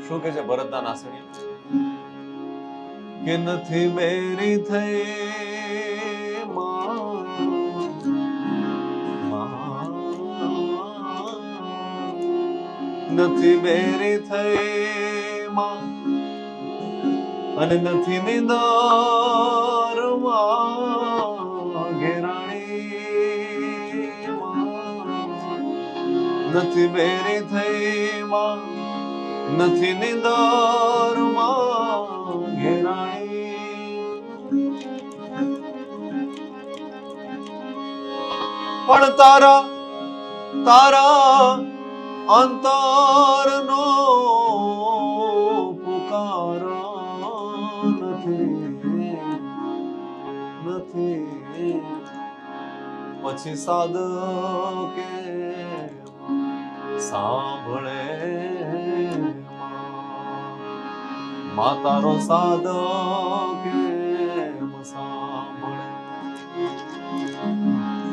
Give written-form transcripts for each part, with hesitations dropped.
શું કે છે ભરતના નાસણી કે નથી બેરી થઈ નથી બેરી થઈ અને નથી નિદારમાં ઘેરાણી નથી બેરી થઈ નથી નિદારમાં ઘેરાણી પણ તારા તારા અંતરનો પુકાર નથી નથી પછી સાધકે સાંભળે માતારો સાધકે સાંભળે.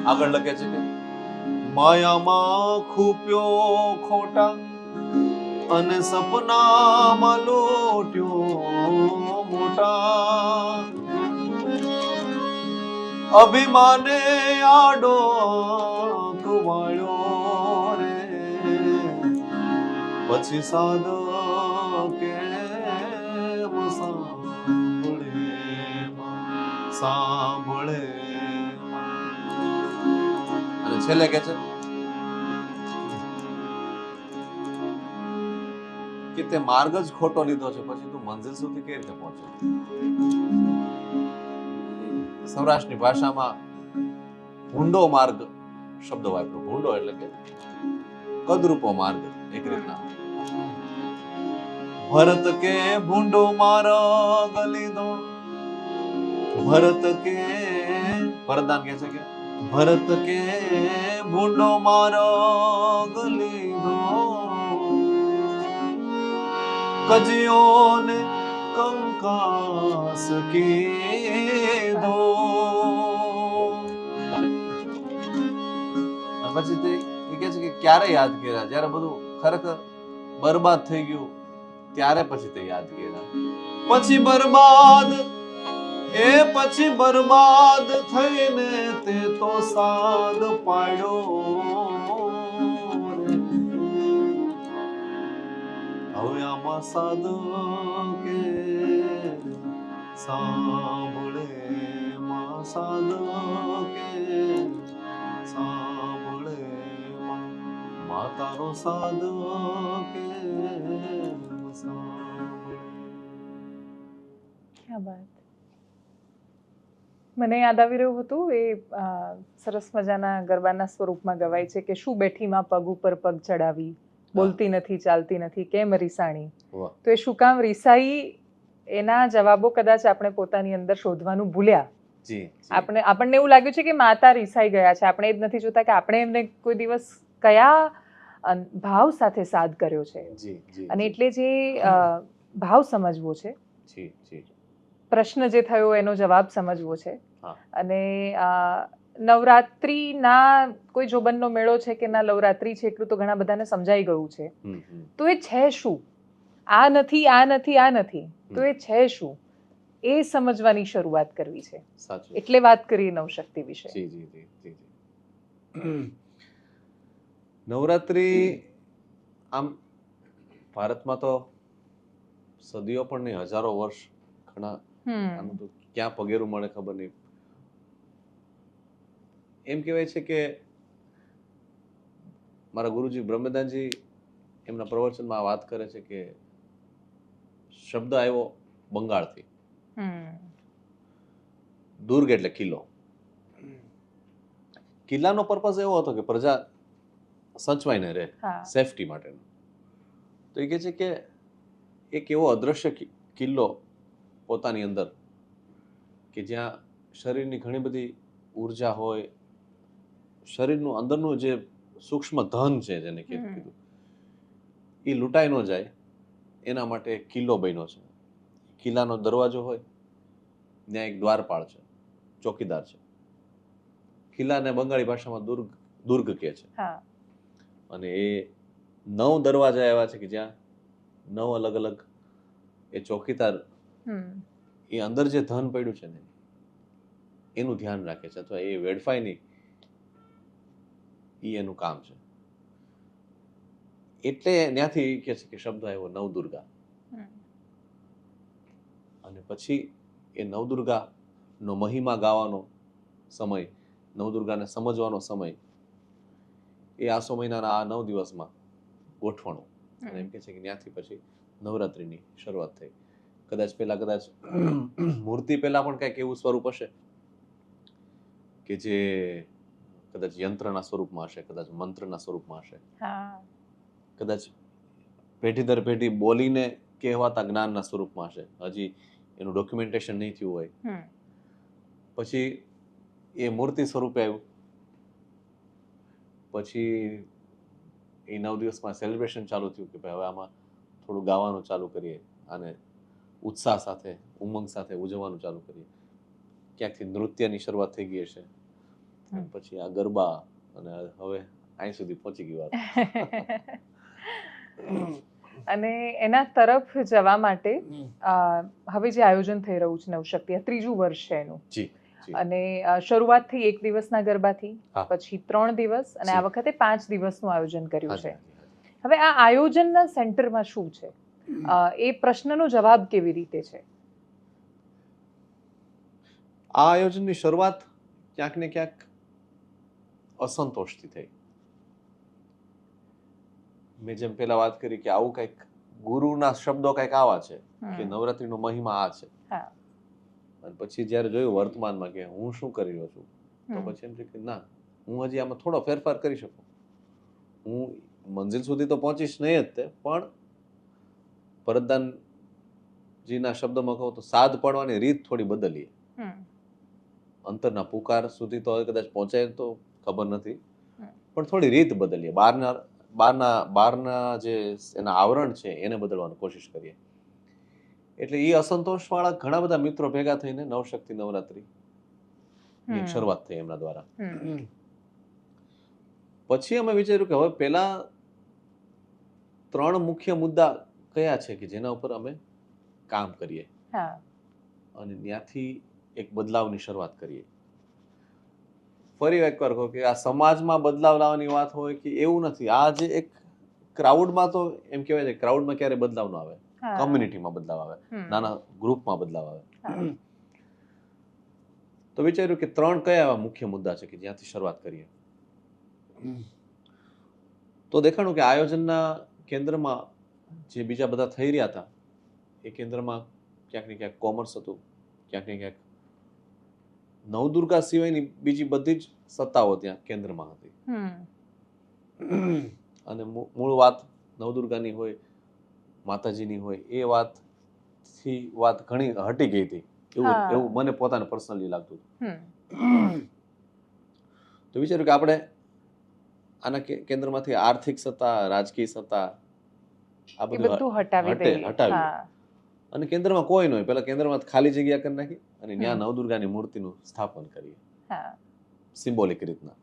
આગળ લખે છે કે માયામાં ખૂપ્યો ખોટા અને સપનામાં લોટ્યો મોટા અભિમાને આડો કવાળ્યો રે પછી સાધકે સાંભળે. અને છેલ્લે કે છે કે તે માર્ગ જ ખોટો લીધો છે પછી તું મંઝિલ સુધી કેવી રીતે પહોંચે. સૌરાષ્ટ્રની ભાષામાં ભૂંડો માર્ગ શબ્દ વાપર્યો. ભૂંડો એટલે કે કદરૂપો માર્ગ. એક રીતના ભરત કે ભૂંડો માર્ગ લીધો ભરત કે ભરતદાન કહે છે કે ભરત કે ભૂંડો માર્ગ લીધો કજિયોને કંકાસ કીધો. પછી તે કહે છે કે ક્યારે યાદ કર્યા જ્યારે બધું ખરેખર બરબાદ થઈ ગયું ત્યારે પછી તે યાદ કર્યા. પછી બરબાદ પછી બરબાદ થઈને તે તો સાદ પાડ્યો. હવે આમાં સાદ કે સાંભળે સાદ કે સાંભળે માતારો સાદ કે સાંભળે. ક્યા બાત. મને યાદ આવી રહ્યું હતું એ સરસ મજાના ગરબાના સ્વરૂપમાં ગવાય છે કે શું બેઠીમાં પગ ઉપર પગ ચડાવી બોલતી નથી ચાલતી નથી કેમ રીસાણી. તો એ શું કામ રીસાઈ એના જવાબો કદાચ આપણે પોતાની અંદર શોધવાનું ભૂલ્યા. આપણને એવું લાગ્યું છે કે માતા રીસાઈ ગયા છે. આપણે એ જ નથી જોતા કે આપણે એમને કોઈ દિવસ કયા ભાવ સાથે સાદ કર્યો છે. અને એટલે જે ભાવ સમજવો છે, પ્રશ્ન જે થયો એનો જવાબ સમજવો છે. અને નવરાત્રિના કોઈ જોબનનો મેળો છે કે ના નવરાત્રિ છે એટલું તો ઘણા બધાને સમજાઈ ગયું છે. તો એ છે શું? આ નથી આ નથી આ નથી તો એ છે શું એ સમજવાની શરૂઆત કરવી છે. એટલે વાત કરીએ નવશક્તિ વિશે. નવરાત્રિ આમ ભારતમાં તો સદીઓ પણ નહીં હજારો વર્ષ ઘણા આનું તો ક્યાં પગેરું મળે ખબર નહીં. એમ કહેવાય છે કે મારા ગુરુજી બ્રહ્મદાનજી એમના પ્રવચનમાં વાત કરે છે કે શબ્દ આવ્યો બંગાળથી. દુર્ગ એટલે કિલ્લો. કિલ્લાનો પર્પઝ એવો હતો કે પ્રજા સચવાઈને રહે, સેફટી માટેનો. તો એ કહે છે કે એક એવો અદ્રશ્ય કિલ્લો પોતાની અંદર કે જ્યાં શરીરની ઘણી બધી ઉર્જા હોય, શરીરનું અંદરનું જે સૂક્ષ્મ ધન છે જેને કીધું એ લૂંટાઈ ન જાય એના માટે એક કિલ્લો બન્યો છે. કિલ્લાનો દરવાજો હોય, ત્યાં એક દ્વારપાળ છે, ચોકીદાર છે. કિલ્લાને બંગાળી ભાષામાં દુર્ગ કહે છે. અને એ 9 દરવાજા એવા છે કે જ્યાં 9 અલગ અલગ એ ચોકીદાર એ અંદર જે ધન પડ્યું છે ને એનું ધ્યાન રાખે છે, અથવા એ વેડફાય નહીં એ એનું કામ છે. એટલે ત્યાંથી કહે છે કે શબ્દ આવ્યો નવદુર્ગા. અને પછી એ નવદુર્ગાનો મહિમા ગાવાનો સમય, નવદુર્ગાને સમજવાનો સમય એ આસો મહિનાના આ 9 દિવસમાં ગોઠવણું. અને એમ કે છે કે ત્યાંથી પછી નવરાત્રિની શરૂઆત થઈ. કદાચ મૂર્તિ પહેલા પણ કંઈક એવું સ્વરૂપ હશે કે જે કદાચ યંત્રના સ્વરૂપમાં હશે, કદાચ મંત્રના સ્વરૂપમાં હશે, કદાચ પેઢી દર પેઢી બોલીને કહેવાતા જ્ઞાનના સ્વરૂપમાં હશે. હજી એનું ડોક્યુમેન્ટેશન નહીં થયું હોય. પછી એ મૂર્તિ સ્વરૂપે આવ્યું. પછી એ 9 દિવસમાં સેલિબ્રેશન ચાલુ થયું કે ભાઈ હવે આમાં થોડું ગાવાનું ચાલુ કરીએ, અને ઉત્સાહ સાથે, ઉમંગ સાથે ઉજવવાનું ચાલુ કરીએ. ક્યાંકથી નૃત્યની શરૂઆત થઈ ગઈ હશે, પછી આ ગરબા, અને હવે અહીં સુધી પહોંચી ગઈ વાત. અને એના તરફ જવા માટે હવે જે આયોજન થઈ રહ્યું છે નવશક્તિ, આ 3જું વર્ષ છે એનું. અને શરૂઆત થઈ 1 દિવસના ગરબાથી, પછી 3 દિવસ, અને આ વખતે 5 દિવસનું આયોજન કર્યું છે. હવે આ આયોજનના સેન્ટરમાં શું છે, એ પ્રશ્નનો જવાબ કેવી રીતે છે? આ આયોજનની શરૂઆત ક્યાંક ને ક્યાંક અસંતોષથી થઈ. મેં જેમ પેલા વાત કરી કે આવું કંઈક ગુરુના શબ્દો કંઈક આવા છે કે નવરાત્રીનો મહિમા આ છે, અને પછી જયારે જોયું વર્તમાનમાં કે હું શું કરી રહ્યો છું, તો પછી એમ થયું કે ના, હું હજી આમાં થોડો ફેરફાર કરી શકું. હું મંજિલ સુધી તો પહોંચીશ નહીં જ તે, પણ ભરતદાનજીના શબ્દમાં કહું તો સાદ પાડવાની રીત થોડી બદલીએ. અંતરના પુકાર સુધી તો હવે કદાચ પહોંચાય તો ખબર નથી, પણ થોડી રીત બદલીએ. બહારના જે એના આવરણ છે એને બદલવાની કોશિશ કરીએ. એટલે એ અસંતોષ વાળા ઘણા બધા મિત્રો ભેગા થઈને નવશક્તિ નવરાત્રી ની શરૂઆત થઈ એમના દ્વારા. પછી અમે વિચાર્યું કે હવે પેલા 3 મુખ્ય મુદ્દા કયા છે કે જેના ઉપર અમે કામ કરીએ, અને ત્યાંથી એક બદલાવની શરૂઆત કરીએ. ફરી એકવાર કહું કે આ સમાજમાં બદલાવ લાવવાની વાત હોય કે એવું નથી. આ જે એક ક્રાઉડમાં, તો એમ કહેવાય છે ક્રાઉડમાં ક્યારે બદલાવ ન આવે, કમ્યુનિટીમાં બદલાવ આવે, નાના ગ્રુપમાં બદલાવ આવે. તો વિચાર્યું કે 3 કયા એવા મુખ્ય મુદ્દા છે કે જ્યાંથી શરૂઆત કરીએ. તો દેખાણું કે આયોજનના કેન્દ્રમાં જે બીજા બધા થઈ રહ્યા હતા એ કેન્દ્રમાં ક્યાંક ને ક્યાંક કોમર્સ હતું, ક્યાંક ને ક્યાંક નવદુર્ગા સિવાયની બીજી બધી જ સત્તાઓ ત્યાં કેન્દ્રમાં હતી. અને મૂળ વાત નવદુર્ગાની હોય, માતાજીની હોય, એ વાત ઘણી હટી ગઈ હતી એવું મને પોતાને પર્સનલી લાગતું હતું. તો વિચાર્યું કે આપણે આના કેન્દ્રમાંથી આર્થિક સત્તા, રાજકીય સત્તા, આ બધું હટાવી, અને કેન્દ્રમાં કોઈ ન હોય. પેલા કેન્દ્રમાં ખાલી જગ્યા કરી નાખી અને ત્યાં નવદુર્ગાની મૂર્તિનું સ્થાપન કરીએ, સિમ્બોલિક રીતના.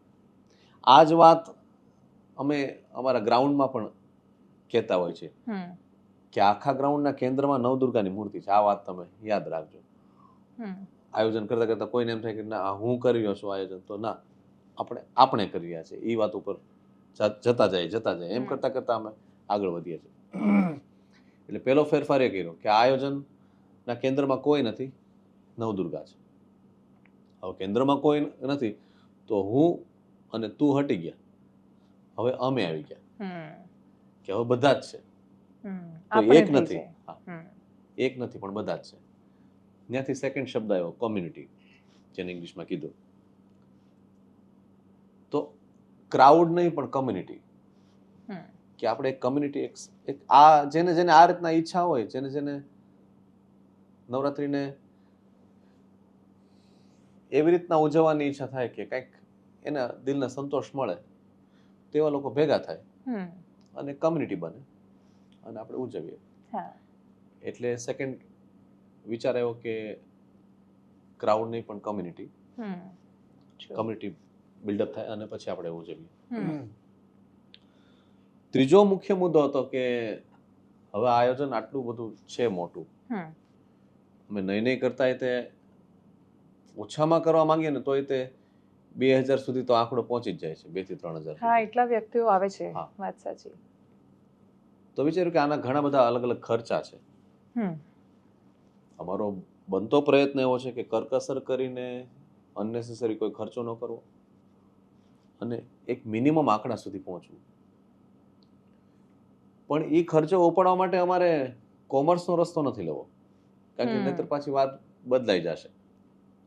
આ જ વાત અમે અમારા ગ્રાઉન્ડમાં પણ કહેતા હોય છે કે આખા ગ્રાઉન્ડના કેન્દ્રમાં નવદુર્ગાની મૂર્તિ છે. આ વાત તમે યાદ રાખજો. આયોજન કરતા કરતા કોઈને એમ થાય કે ના હું કરી રહ્યો છું આયોજન, તો ના, આપણે કરી રહ્યા છે એ વાત ઉપર જતા જાય એમ કરતા કરતા અમે આગળ વધીએ છીએ. એટલે પેલો ફેરફાર એ કર્યો કે આયોજનના કેન્દ્રમાં કોઈ નથી, નવદુર્ગા છે. હવે કેન્દ્રમાં કોઈ નથી તો હું અને તું હટી ગયા, હવે અમે આવી ગયા કે હવે બધા જ છે. તો એક નથી, એક નથી પણ બધા જ છે. ત્યાંથી સેકન્ડ શબ્દ આવ્યો કોમ્યુનિટી, જેને ઇંગ્લિશમાં કીધું. તો ક્રાઉડ નહીં પણ કમ્યુનિટી, કે આપણે એક કમ્યુનિટી, એક આ જેને આ રીતના ઈચ્છા હોય, જેને નવરાત્રીને એવી રીતના ઉજવવાની ઈચ્છા થાય કે કંઈક એના દિલને સંતોષ મળે, તેવા લોકો ભેગા થાય અને કમ્યુનિટી બને અને આપણે ઉજવીએ. એટલે સેકન્ડ વિચાર આવ્યો કે ક્રાઉડ નહીં પણ કમ્યુનિટી બિલ્ડઅપ થાય અને પછી આપણે ઉજવીએ. ત્રીજો મુખ્ય મુદ્દો હતો કે હવે આયોજન આટલું બધું છે મોટું, અમે નહીં કરતા તે ઓછામાં કરવા માંગીએ ને તોય તે 2000 સુધી તો આંકડો પહોંચી જ જાય છે, 2 થી 3000. હા, એટલા વ્યક્તિઓ આવે છે. વાત સાચી. તો વિચાર્યું કે આના ઘણા બધા અલગ અલગ ખર્ચા છે. અમારો બનતો પ્રયત્ન એવો છે કે કરકસર કરીને અનનેસેસરી કોઈ ખર્ચો ન કરવો અને એક મિનિમમ આંકડા સુધી પહોંચવું. પણ એ ખર્ચો ઉપાડવા માટે અમારે કોમર્સનો રસ્તો નથી લેવો, કારણ કે નહીતર પાછી વાત બદલાઈ જશે.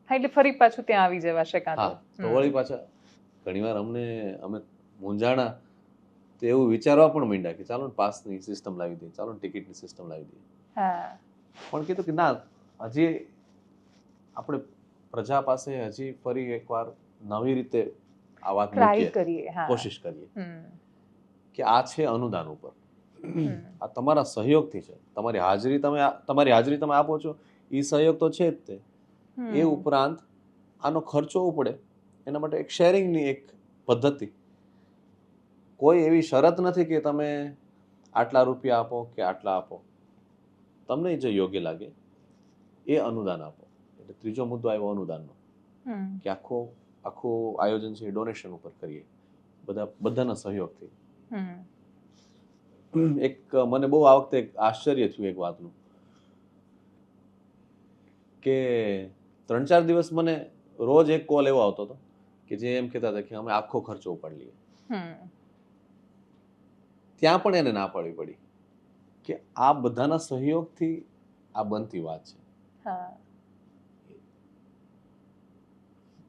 હા, એટલે ફરી પાછું ત્યાં આવી જવાશે કાં તો વળી પાછા ઘણીવાર અમે મૂંઝાણા તો એવું વિચારવા પણ માંડ્યા કે ચાલો ને પાસની સિસ્ટમ લાવી દઈએ, ચાલો ને ટિકિટની સિસ્ટમ લાવી દઈએ. પણ કીધું કે ના, હજી આપણે પ્રજા પાસે હજી ફરી એકવાર નવી રીતે આ વાત મૂકીએ, કોશિશ કરીએ કે આ છે અનુદાન ઉપર, આ તમારા સહયોગથી છે, તમારી હાજરી તમે આપો છો એ સહયોગ તો છે જ તે. એ ઉપરાંત આનો ખર્ચો ઉપડે એના માટે એક શેરિંગની એક પદ્ધતિ. કોઈ એવી શરત નથી કે તમે આટલા રૂપિયા આપો કે આટલા આપો, તમને જે યોગ્ય લાગે એ અનુદાન આપો. એટલે ત્રીજો મુદ્દો આવ્યો અનુદાનનો, કે આખું આયોજન છે એ ડોનેશન ઉપર કરીએ, બધાના સહયોગથી. એક મને બહુ આ વખતે આશ્ચર્ય થયું એક વાતનું કે 3-4 દિવસ મને રોજ એક કોલ એવો આવતો હતો કે જે એમ કહેતા હતા કે અમે આખો ખર્ચો ઉપાડી લઈએ. ત્યાં પણ એને ના પાડવી પડી કે આ બધાના સહયોગથી આ બનતી વાત છે.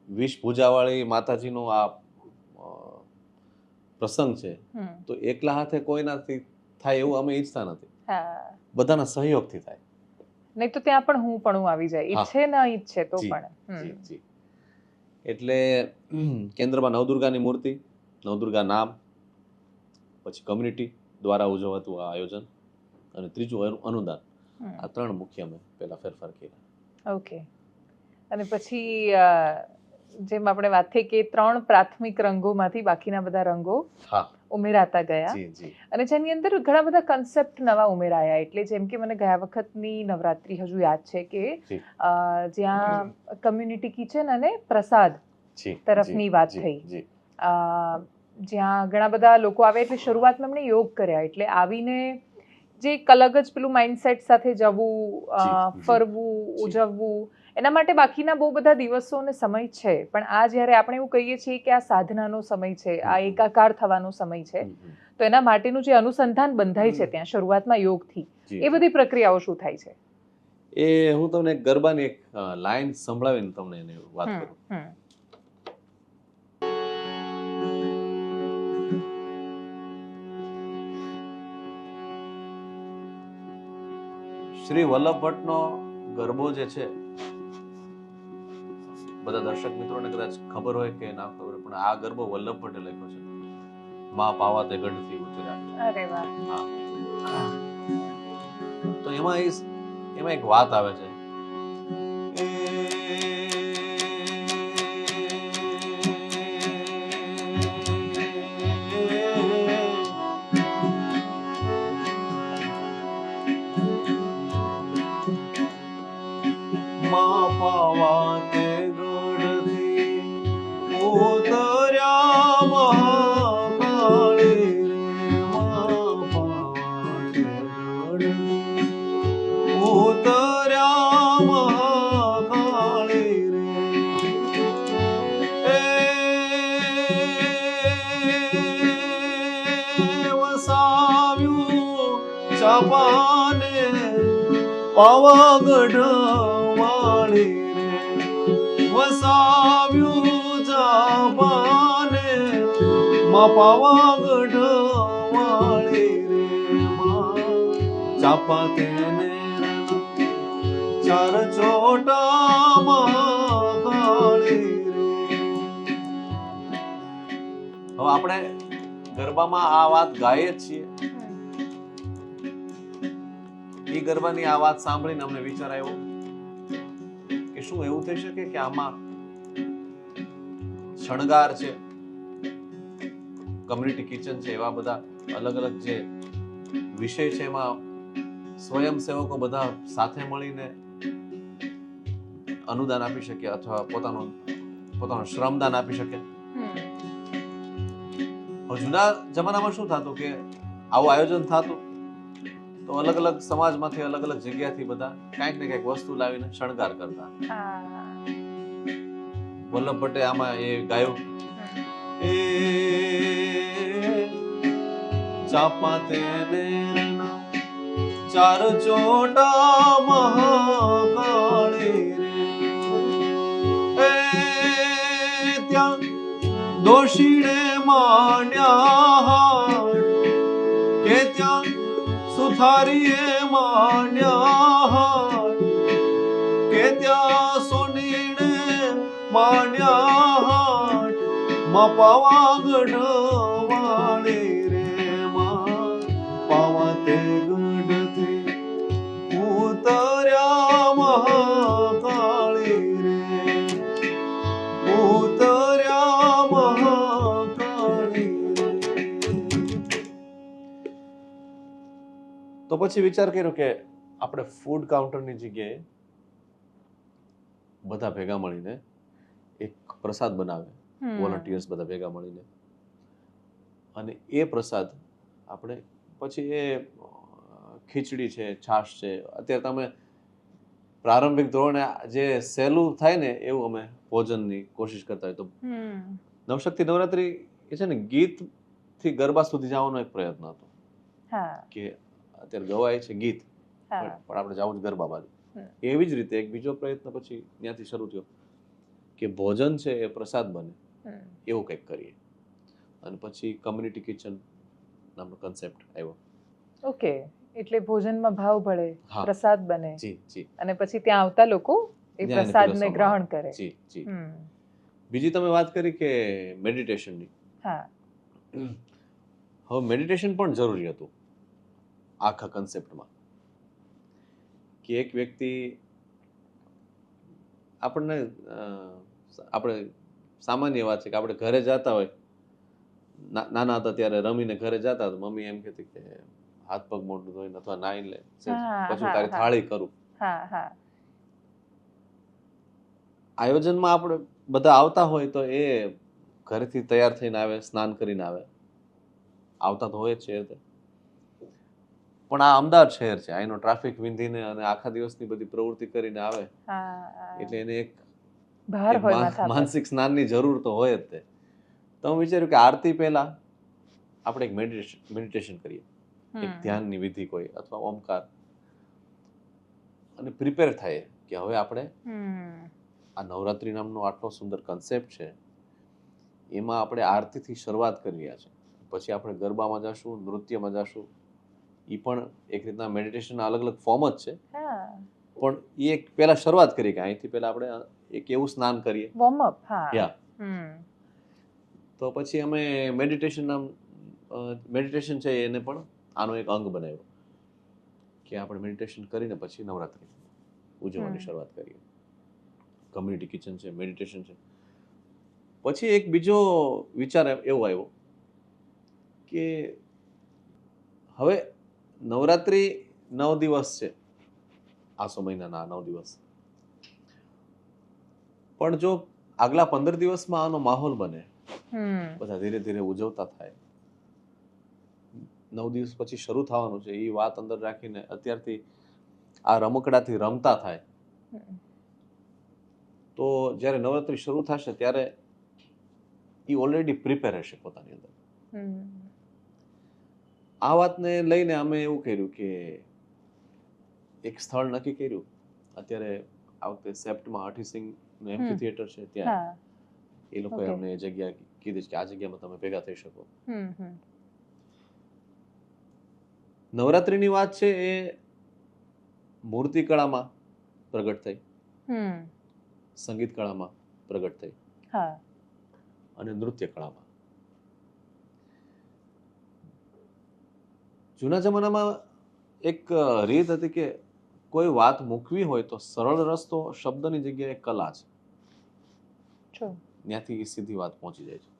વિષ પૂજાવાળી માતાજીનો આ પ્રસંગ છે, તો એકલા હાથે કોઈનાથી થાય એવું અમે ઈચ્છતા નથી, બધાના સહયોગથી થાય. નહીં તો ત્યાં પણ હું આવી જાય, ઈચ્છે ના ઈચ્છે તો પણ. એટલે કેન્દ્રમાં નવદુર્ગાની મૂર્તિ, નવદુર્ગા નામ, પછી કમ્યુનિટી દ્વારા ઉજવાતું આ આયોજન અને ત્રીજું અનુદાન. આ 3 મુખ્ય અમે પહેલા ફેરફાર કર્યા. ઓકે. અને પછી જેમ આપણે વાત થઈ કે 3 પ્રાથમિક રંગોમાંથી બાકીના બધા રંગો ઉમેરાતા ગયા અને જેની અંદર ઘણા બધા કન્સેપ્ટ નવા ઉમેરાયા. એટલે જેમ કે મને ગયા વખતની નવરાત્રી હજુ યાદ છે કે જ્યાં કમ્યુનિટી કિચન અને પ્રસાદ તરફની વાત થઈ, જ્યાં ઘણા બધા લોકો આવે. એટલે શરૂઆતમાં એમણે યોગ કર્યા, એટલે આવીને જે એક અલગ જ પેલું માઇન્ડસેટ સાથે જવું, ફરવું, ઉજવવું, એના માટે બાકીના બહુ બધા દિવસો અને સમય છે. પણ આ જ્યારે આપણે એવું કહીએ છીએ કે આ સાધનાનો સમય છે, આ એકાકાર થવાનો સમય છે, તો એના માટેનું જે અનુસંધાન બંધાય છે ત્યાં શરૂઆતમાં યોગથી, એ બધી પ્રક્રિયાઓ શું થાય છે? એ હું તમને ગરબાની એક લાઈન સંભળાવીને તમને એને વાત કરું. શ્રી વલ્લભ ભટ્ટનો ગરબો જે છે, બધા દર્શક મિત્રોને કદાચ ખબર હોય કે ના ખબર હોય, પણ આ ગરબો વલ્લભ ભટ્ટે લખ્યો છે. માં પાવા તે ગઢથી ઉતર્યા. અરે વાહ. તો એમાં એક વાત આવે છે, માં પાવા તે ગઢથી ઉતર્યા મહાકાળી રે, માં પાવા તે ગઢથી ઉતર્યા મહાકાળી રે. વસાવ્યું ચાપાને પાવાગઢ વાળી રે, વસાવ્યું ચાપાને માં પાવાગઢ વાળી રે. ચાપા તેને 4 ચોટા મહાકાળી આપણે ગરબામાં આ વાત ગાઈએ જ છીએ. એ ગરબાની આ વાત સાંભળીને અમને વિચાર આવ્યો કે શું એવું થઈ શકે કે આમાં શણગાર છે, કમ્યુનિટી કિચન છે, એવા બધા અલગ અલગ જે વિષય છે એમાં સ્વયંસેવકો બધા સાથે મળીને અનુદાન આપી શકે અથવા પોતાનું શ્રમદાન આપી શકે. જૂના જમાનામાં શું થતું કે આવું આયોજન થતું તો અલગ અલગ સમાજમાંથી અલગ અલગ જગ્યાથી બધા કંઈક ને કંઈક વસ્તુ લાવીને શણગાર કરતા. વલ્લભ ભટ્ટે આમાં એ ગાયું, એ ચાપા તેને ચાર ચોટા મહાકાળી રે, એ ત્યાં દોષીને માંડ્યા હાડ, કે ત્યાં સુથારીએ માંડ્યા હાડ, કે ત્યાં સોનીને માંડ્યા હાડ, માં પાવાગઢ વાળી રે, માં પાવા તે ગઢથી ઉતર્યા મહાકાળી રે, ઉતર્યા મહાકાળી રે. તો પછી વિચાર કર્યો કે આપણે ફૂડ કાઉન્ટરની જગ્યાએ બધા ભેગા મળીને એક પ્રસાદ બનાવે, વોલન્ટિયર્સ બધા ભેગા મળીને, અને એ પ્રસાદ આપણે પછી એ ખીચડી છે, છાશ છે, અત્યારે તમે પ્રારંભિક ધોરણે જે સહેલું થાય ને એવું અમે ભોજનની કોશિશ કરતા હોય. તો નવશક્તિ નવરાત્રી એ છે ને ગીત થી ગરબા સુધી જવાનો એક પ્રયત્ન હતો કે અત્યારે ગવાય છે ગીત, પણ આપણે જવું જ ગરબા બાજુ. એવી જ રીતે એક બીજો પ્રયત્ન પછી ત્યાંથી શરૂ થયો કે ભોજન છે એ પ્રસાદ બને એવું કંઈક કરીએ, અને પછી કમ્યુનિટી કિચન નામનો કન્સેપ્ટ આવ્યો. ઓકે, એટલે ભોજનમાં ભાવ ભળે, પ્રસાદ બને, જી જી, અને પછી ત્યાં આવતા લોકો એ પ્રસાદને ગ્રહણ કરે. જી જી. બીજી તમે વાત કરી કે મેડિટેશનની. હા, હવે મેડિટેશન પણ જરૂરી હતું આખા કન્સેપ્ટમાં, કે એક વ્યક્તિ આપણે સામાન્ય વાત છે કે આપણે ઘરે જતા હોય, નાના હતા ત્યારે રમીને ઘરે જતા તો મમ્મી એમ કહેતી કે હાથ પગ મોઢું ધોઈને અથવા નાઈ લે પછી તારી થાળી કરું. આયોજનમાં આપણે બધા આવતા હોય તો એ ઘરેથી તૈયાર થઈને આવે, સ્નાન કરીને આવે, આવતા તો હોય જ છે. પણ આ અમદાવાદ શહેર છે, અહીંનો ટ્રાફિક વિંધીને અને આખા દિવસની બધી પ્રવૃત્તિ કરીને આવે, એટલે એને એક માનસિક સ્નાનની જરૂર તો હોય જ. તો હું વિચાર્યું કે આરતી પહેલા આપણે એક મેડિટેશન કરીએ, એક ધ્યાનની વિધિ કોઈ અથવા ઓમકાર, અને પ્રિપેર થાય કે હવે આપણે આ નવરાત્રી નામનો આટલો સુંદર કન્સેપ્ટ છે એમાં આપણે આરતીથી શરૂઆત કરી રહ્યા છે, પછી આપણે ગરબામાં જશું, નૃત્યમાં જશું. એ પણ એક રીતના મેડિટેશનના અલગ અલગ ફોર્મ જ છે, પણ એ એક પહેલા શરૂઆત કરી કે અહીંથી પહેલા આપણે એક એવું સ્નાન કરીએ, વોર્મ અપ. તો પછી અમે મેડિટેશન છે એને પણ આનો એક અંગ બનાવ્યો કે આપણે મેડિટેશન કરીને પછી નવરાત્રી ઉજવવાની શરૂઆત કરીએ. કમ્યુનિટી કિચન છે, મેડિટેશન છે. પછી એક બીજો વિચાર એવો આવ્યો કે હવે નવરાત્રી 9 દિવસ છે, આસો મહિનાના 9 દિવસ, પણ જો આગલા 15 દિવસમાં આનો માહોલ બને, બધા ધીરે ધીરે ઉજવતા થાય, 9 દિવસ પછી શરૂ થવાનું છે એ વાત અંદર રાખીને અત્યારથી આ રમકડાથી રમતા થાય, તો જ્યારે નવરાત્રી શરૂ થશે ત્યારે એ ઓલરેડી પ્રિપેર હશે પોતાની અંદર. આ વાતને લઈને અમે એવું કર્યું કે એક સ્થળ નક્કી કર્યું. અત્યારે આ વખતે સેપ્ટમાં હઠીસિંગ એમ્ફી થિયેટર છે, ત્યાં એ લોકોએ અમને એ જગ્યા કીધી કે આ જગ્યામાં તમે ભેગા થઈ શકો. નવરાત્રીની વાત છે એ મૂર્તિ કળામાં પ્રગટ થઈ, સંગીત કળામાં પ્રગટ થઈ, અને નૃત્ય કળામાં. જૂના જમાનામાં એક રીત હતી કે કોઈ વાત મૂકવી હોય તો સરળ રસ્તો શબ્દની જગ્યાએ કલા છે, ત્યાંથી સીધી વાત પહોંચી જાય છે.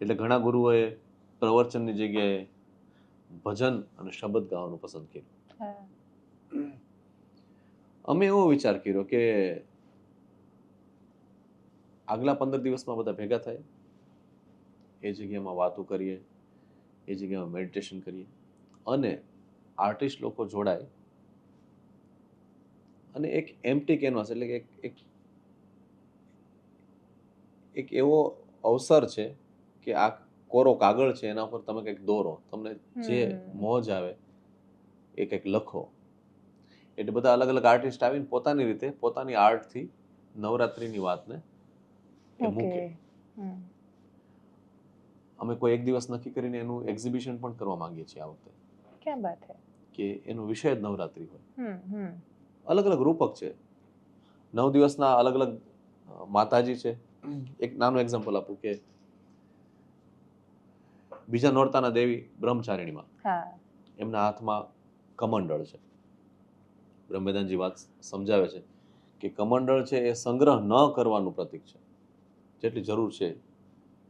એટલે ઘણા ગુરુઓએ પ્રવચનની જગ્યાએ ભજન અને શબ્દ ગાવાનું પસંદ કર્યું. અમે એવો વિચાર કર્યો કે આગલા 15 દિવસમાં બધા ભેગા થાય, એ જગ્યામાં વાતો કરીએ, એ જગ્યામાં મેડિટેશન કરીએ અને આર્ટિસ્ટ લોકો જોડાય અને એક એમ્પ્ટી કેનવાસ એટલે કે એક એવો અવસર છે કે આ કોરો કાગળ છે, એના ઉપર તમે કંઈક દોરો, તમને જે મોજ આવે એ કંઈક લખો. એટલે બધા અલગ અલગ આર્ટિસ્ટ આવીને પોતાની રીતે પોતાની આર્ટથી નવરાત્રિની વાતને એ મૂકે. અમે કોઈ એક દિવસ નક્કી કરીને એનું એક્ઝિબિશન પણ કરવા માંગીએ છીએ આ વખતે. ક્યાં વાત છે કે એનો વિષય જ નવરાત્રિ હોય. અલગ અલગ રૂપક છે, 9 દિવસના અલગ અલગ માતાજી છે. એક નાનું એક્ઝામ્પલ આપું કે બીજા નોરતાના દેવી બ્રહ્મચારિણીમાં, એમના હાથમાં કમંડળ છે. બ્રહ્મવેદાંતજી વાત સમજાવે છે કે કમંડળ છે એ સંગ્રહ ન કરવાનું પ્રતીક છે, જેટલી જરૂર છે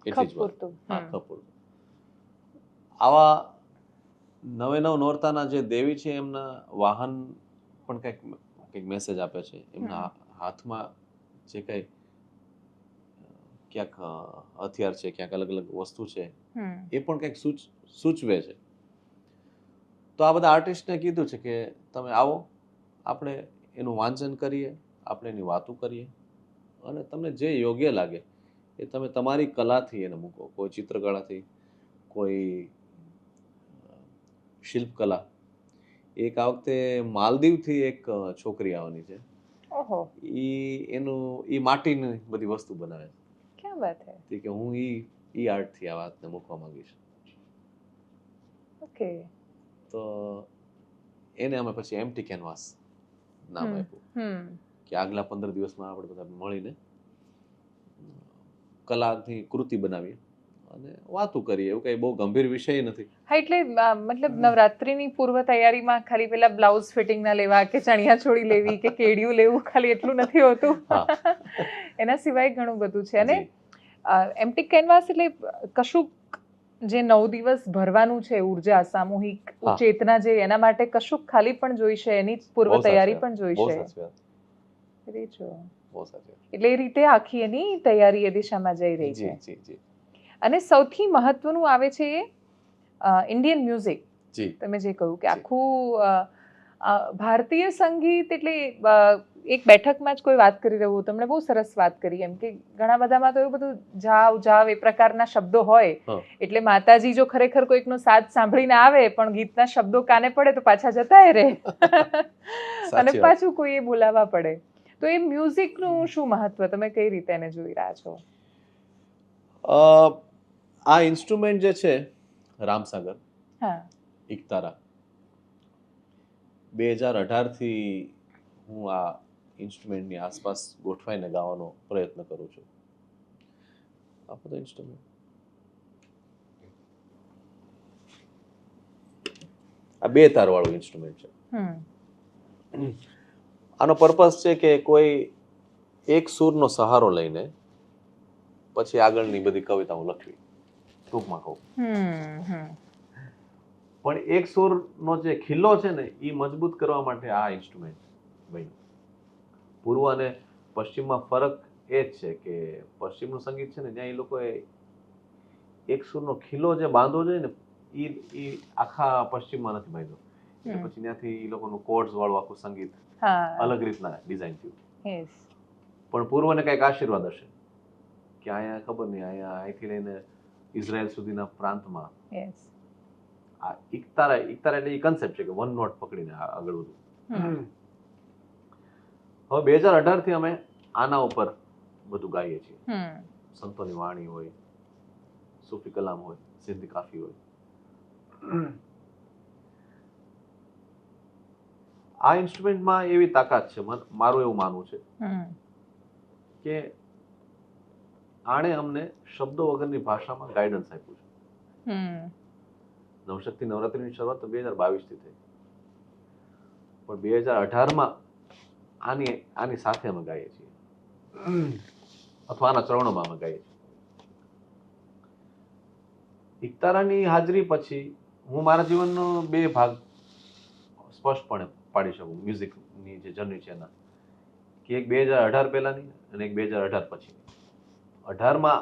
એટલી જ વાત. આવા 9 નોરતાના જે દેવી છે એમના વાહન પણ કંઈક મેસેજ આપે છે. એમના હાથમાં જે કંઈ ક્યાંક હથિયાર છે, ક્યાંક અલગ અલગ વસ્તુ છે, એ પણ કંઈક સૂચવે છે. તો આ બધા આર્ટિસ્ટને કીધું છે કે તમે આવો, આપણે એનું વાંચન કરીએ, આપણે એની વાતો કરીએ અને તમને જે યોગ્ય લાગે એ તમે તમારી કલાથી એને મૂકો. કોઈ ચિત્રકલાથી, કોઈ શિલ્પકલા. એક આ વખતે માલદીવથી એક છોકરી આવવાની છે, ઈ માટીની બધી વસ્તુ બનાવે છે. ક્યાં વાત છે કે હું ઈ આર્ટથી આ વાતને મૂકવા માંગીશ. ઓકે. તો એને અમે પછી એમ્પ્ટી કેનવાસ નામ આપ્યું કે આગલા 15 દિવસમાં આપણે બધા મળીને કલાની કૃતિ બનાવીએ અને વાતો કરીએ. એવું કઈ બહુ ગંભીર વિષય નથી. હા, એટલે મતલબ નવરાત્રીની પૂર્વ તૈયારીમાં ખાલી પેલા બ્લાઉઝ ફિટિંગ ના લેવા કે ચણિયા ચોળી લેવી કે કેડિયું લેવું ખાલી એટલું નથી હોતું. એના સિવાય ઘણું બધું છે. અને એમ્પ્ટી કેનવાસ એટલે કશું જે 9 દિવસ ભરવાનું છે, ઉર્જા, સામૂહિક ચેતના, જે એના માટે કશું ખાલી પણ જોઈશે, એની પૂર્વ તૈયારી પણ જોઈશે. એટલે એ રીતે આખી એની તૈયારી એ દિશામાં જઈ રહી છે. અને સૌથી મહત્વનું આવે છે ઇન્ડિયન મ્યુઝિક. તમે જે કહ્યું કે આખું ભારતીય સંગીત, એટલે એક બેઠકમાં જ કોઈ વાત કરી રહ્યું, તમને બહુ સરસ વાત કરી એમ કે ઘણા બધામાં તો એવું બધું જાવ જાવ એ પ્રકારના શબ્દો હોય, એટલે માતાજી જો ખરેખર કોઈકનો સાથ સાંભળીને આવે પણ ગીતના શબ્દો કાને પડે તો પાછા જતા રહે અને પાછું કોઈ એ બોલાવવા પડે. તો એ મ્યુઝિકનું શું મહત્વ, તમે કઈ રીતે એને જોઈ રહ્યા છો? આ ઇન્સ્ટ્રુમેન્ટ જે છે રામસાગર, એકતારા, 2018 થી હું આ ઇન્સ્ટ્રુમેન્ટની આસપાસ ગોઠવાઈને ગાવાનો પ્રયત્ન કરું છું. આ બધો ઇન્સ્ટ્રુમેન્ટ, આ 2 તારવાળું ઇન્સ્ટ્રુમેન્ટ છે. આનો પર્પસ છે કે કોઈ એક સૂરનો સહારો લઈને પછી આગળની બધી કવિતાઓ લખવી, ટૂંકમાં કહું. પણ એક સૂરનો જે ખિલ્લો છે ને એ મજબૂત કરવા માટે આ ઇન્સ્ટ્રુમેન્ટ બન્યું. પૂર્વ અને પશ્ચિમમાં ફરક એ જ છે કે પશ્ચિમનું સંગીત છે ને ત્યાં એ લોકોએ એક સૂરનો ખિલ્લો જે બાંધવો જોઈએ ને એ આખા પશ્ચિમમાં નથી બાંધ્યો. એટલે પછી ત્યાંથી એ લોકોનું કોર્ડ્સ વાળું આખું સંગીત અલગ રીતના ડિઝાઇન થયું. પણ પૂર્વને કંઈક આશીર્વાદ હશે કે અહીંયા ખબર નહીં, અહીંથી લઈને ઇઝરાયલ સુધીના પ્રાંતમાં આ એકતારા એટલે એ કન્સેપ્ટ છે કે 1 નોટ પકડીને આગળ વધવું. હવે 2018 થી અમે આના ઉપર બધું ગાઈએ છીએ. સંતોની વાણી હોય, સૂફી કલામ હોય, સિંધી કાફી હોય. આ ઇન્સ્ટ્રુમેન્ટમાં એવી તાકાત છે, મારું એવું માનવું છે કે આણે અમને શબ્દો વગરની ભાષામાં ગાઈડન્સ આપ્યું છે. નવશક્તિ નવરાત્રિની શરૂઆત તો 2022 થી થઈ, પણ 2018માં આની સાથે અમે ગાઈએ છીએ, અથવા આના ચરણોમાં અમે ગાઈએ છીએ. એકતારાની હાજરી પછી હું મારા જીવનનો 2 ભાગ સ્પષ્ટપણે પાડી શકું મ્યુઝિકની જે જર્ની છે એના, કે એક 2018 પહેલાની અને એક 2018 પછીની. 18માં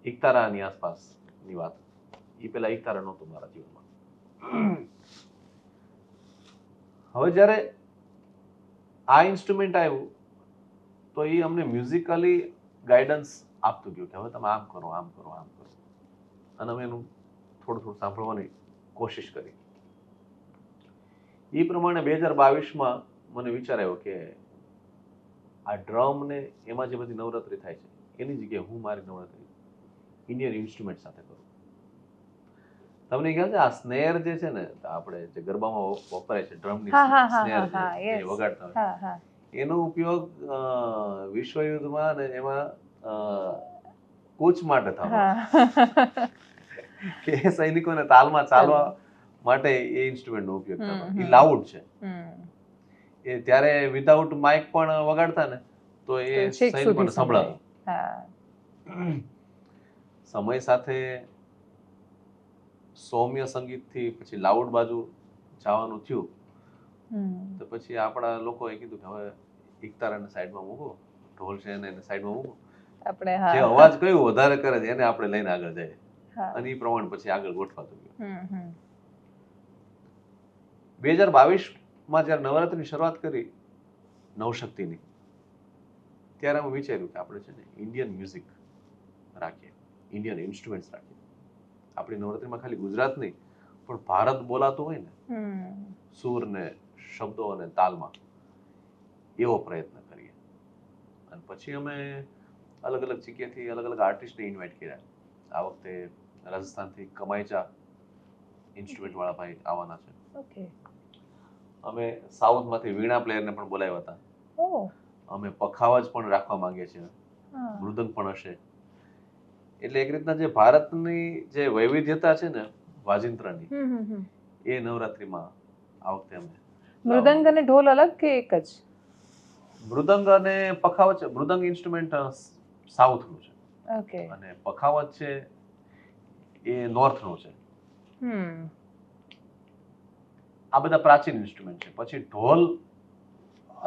એકતારાની આસપાસની વાત, એ પહેલા એકતારા નહોતું મારા જીવનમાં. હવે જ્યારે આ ઇન્સ્ટ્રુમેન્ટ આવ્યું તો એ અમને મ્યુઝિકલી ગાઈડન્સ આપતું ગયું કે હવે તમે આમ કરો, આમ કરો, આમ કરો, અને અમે એનું થોડું સાંભળવાની કોશિશ કરી. એ પ્રમાણે 2022માં મને વિચાર આવ્યો કે આ ડ્રમ ને એમાં જે બધી નવરાત્રી થાય છે એની જગ્યાએ હું મારી નવરાત્રી ઇન્ડિયન ઇન્સ્ટ્રુમેન્ટ સાથે કરું. તમને ખ્યાલ છે આ સ્નેર જે છે ને આપણે જે ગરબામાં વપરાય છે, ડ્રમની સ્નેર જે વગાડતા હોય, એનો ઉપયોગ વિશ્વયુદ્ધમાં ને એમાં કૂચ માટે થતો કે સૈનિકોને તાલમાં ચાલવા માટે એ ઇન્સ્ટ્રુમેન્ટનો ઉપયોગ થતો. એ લાઉડ છે, એ ત્યારે વિધાઉટ માઇક પણ વગાડતા ને તો એ સૈનિકોને સંભળાતું. સમય સાથે સૌમ્ય સંગીતથી પછી લાઉડ બાજુ જવાનું થયું, તો પછી આપણા લોકોએ કીધું કે હવે એકતારાને સાઈડમાં મૂકો, ઢોલ છે એને સાઈડમાં મૂકો, જે અવાજ કયો વધારે કરે છે એને આપણે લઈને આગળ જઈએ, અને એ પ્રમાણે પછી આગળ ગોઠવાતું ગયું. 2022માં જ્યારે નવરાત્રિની શરૂઆત કરી નવશક્તિની, ત્યારે અમે વિચાર્યું કે આપણે છે ને ઇન્ડિયન મ્યુઝિક રાખીએ, ઇન્ડિયન ઇન્સ્ટ્રુમેન્ટ્સ રાખીએ. આપણી નવરાત્રિમાં ખાલી ગુજરાત નહીં પણ ભારત બોલાતું હોય ને સૂર ને શબ્દો અને તાલમાં, એવો પ્રયત્ન કરીએ. અને પછી અમે અલગ અલગ જગ્યાથી અલગ અલગ આર્ટિસ્ટને ઇન્વાઇટ કર્યા. આ વખતે રાજસ્થાનથી કમાઈચા ઇન્સ્ટ્રુમેન્ટ વાળા ભાઈ આવવાના છે. અમે સાઉથમાંથી વીણા પ્લેયરને પણ બોલાવ્યા હતા. અમે પખાવજ પણ રાખવા માંગીએ છીએ, મૃદંગ પણ હશે. એટલે એક રીતના જે ભારતની જે વૈવિધ્યતા છે ને વાજિંત્રની, એ નવરાત્રીમાં આ વખતે અમે. મૃદંગ અને ઢોલ અલગ કે એક જ? મૃદંગ અને પખાવજ, મૃદંગ ઇન્સ્ટ્રુમેન્ટ સાઉથનું છે અને પખાવજ છે એ નોર્થનું છે. આ બધા પ્રાચીન ઇન્સ્ટ્રુમેન્ટ છે. પછી ઢોલ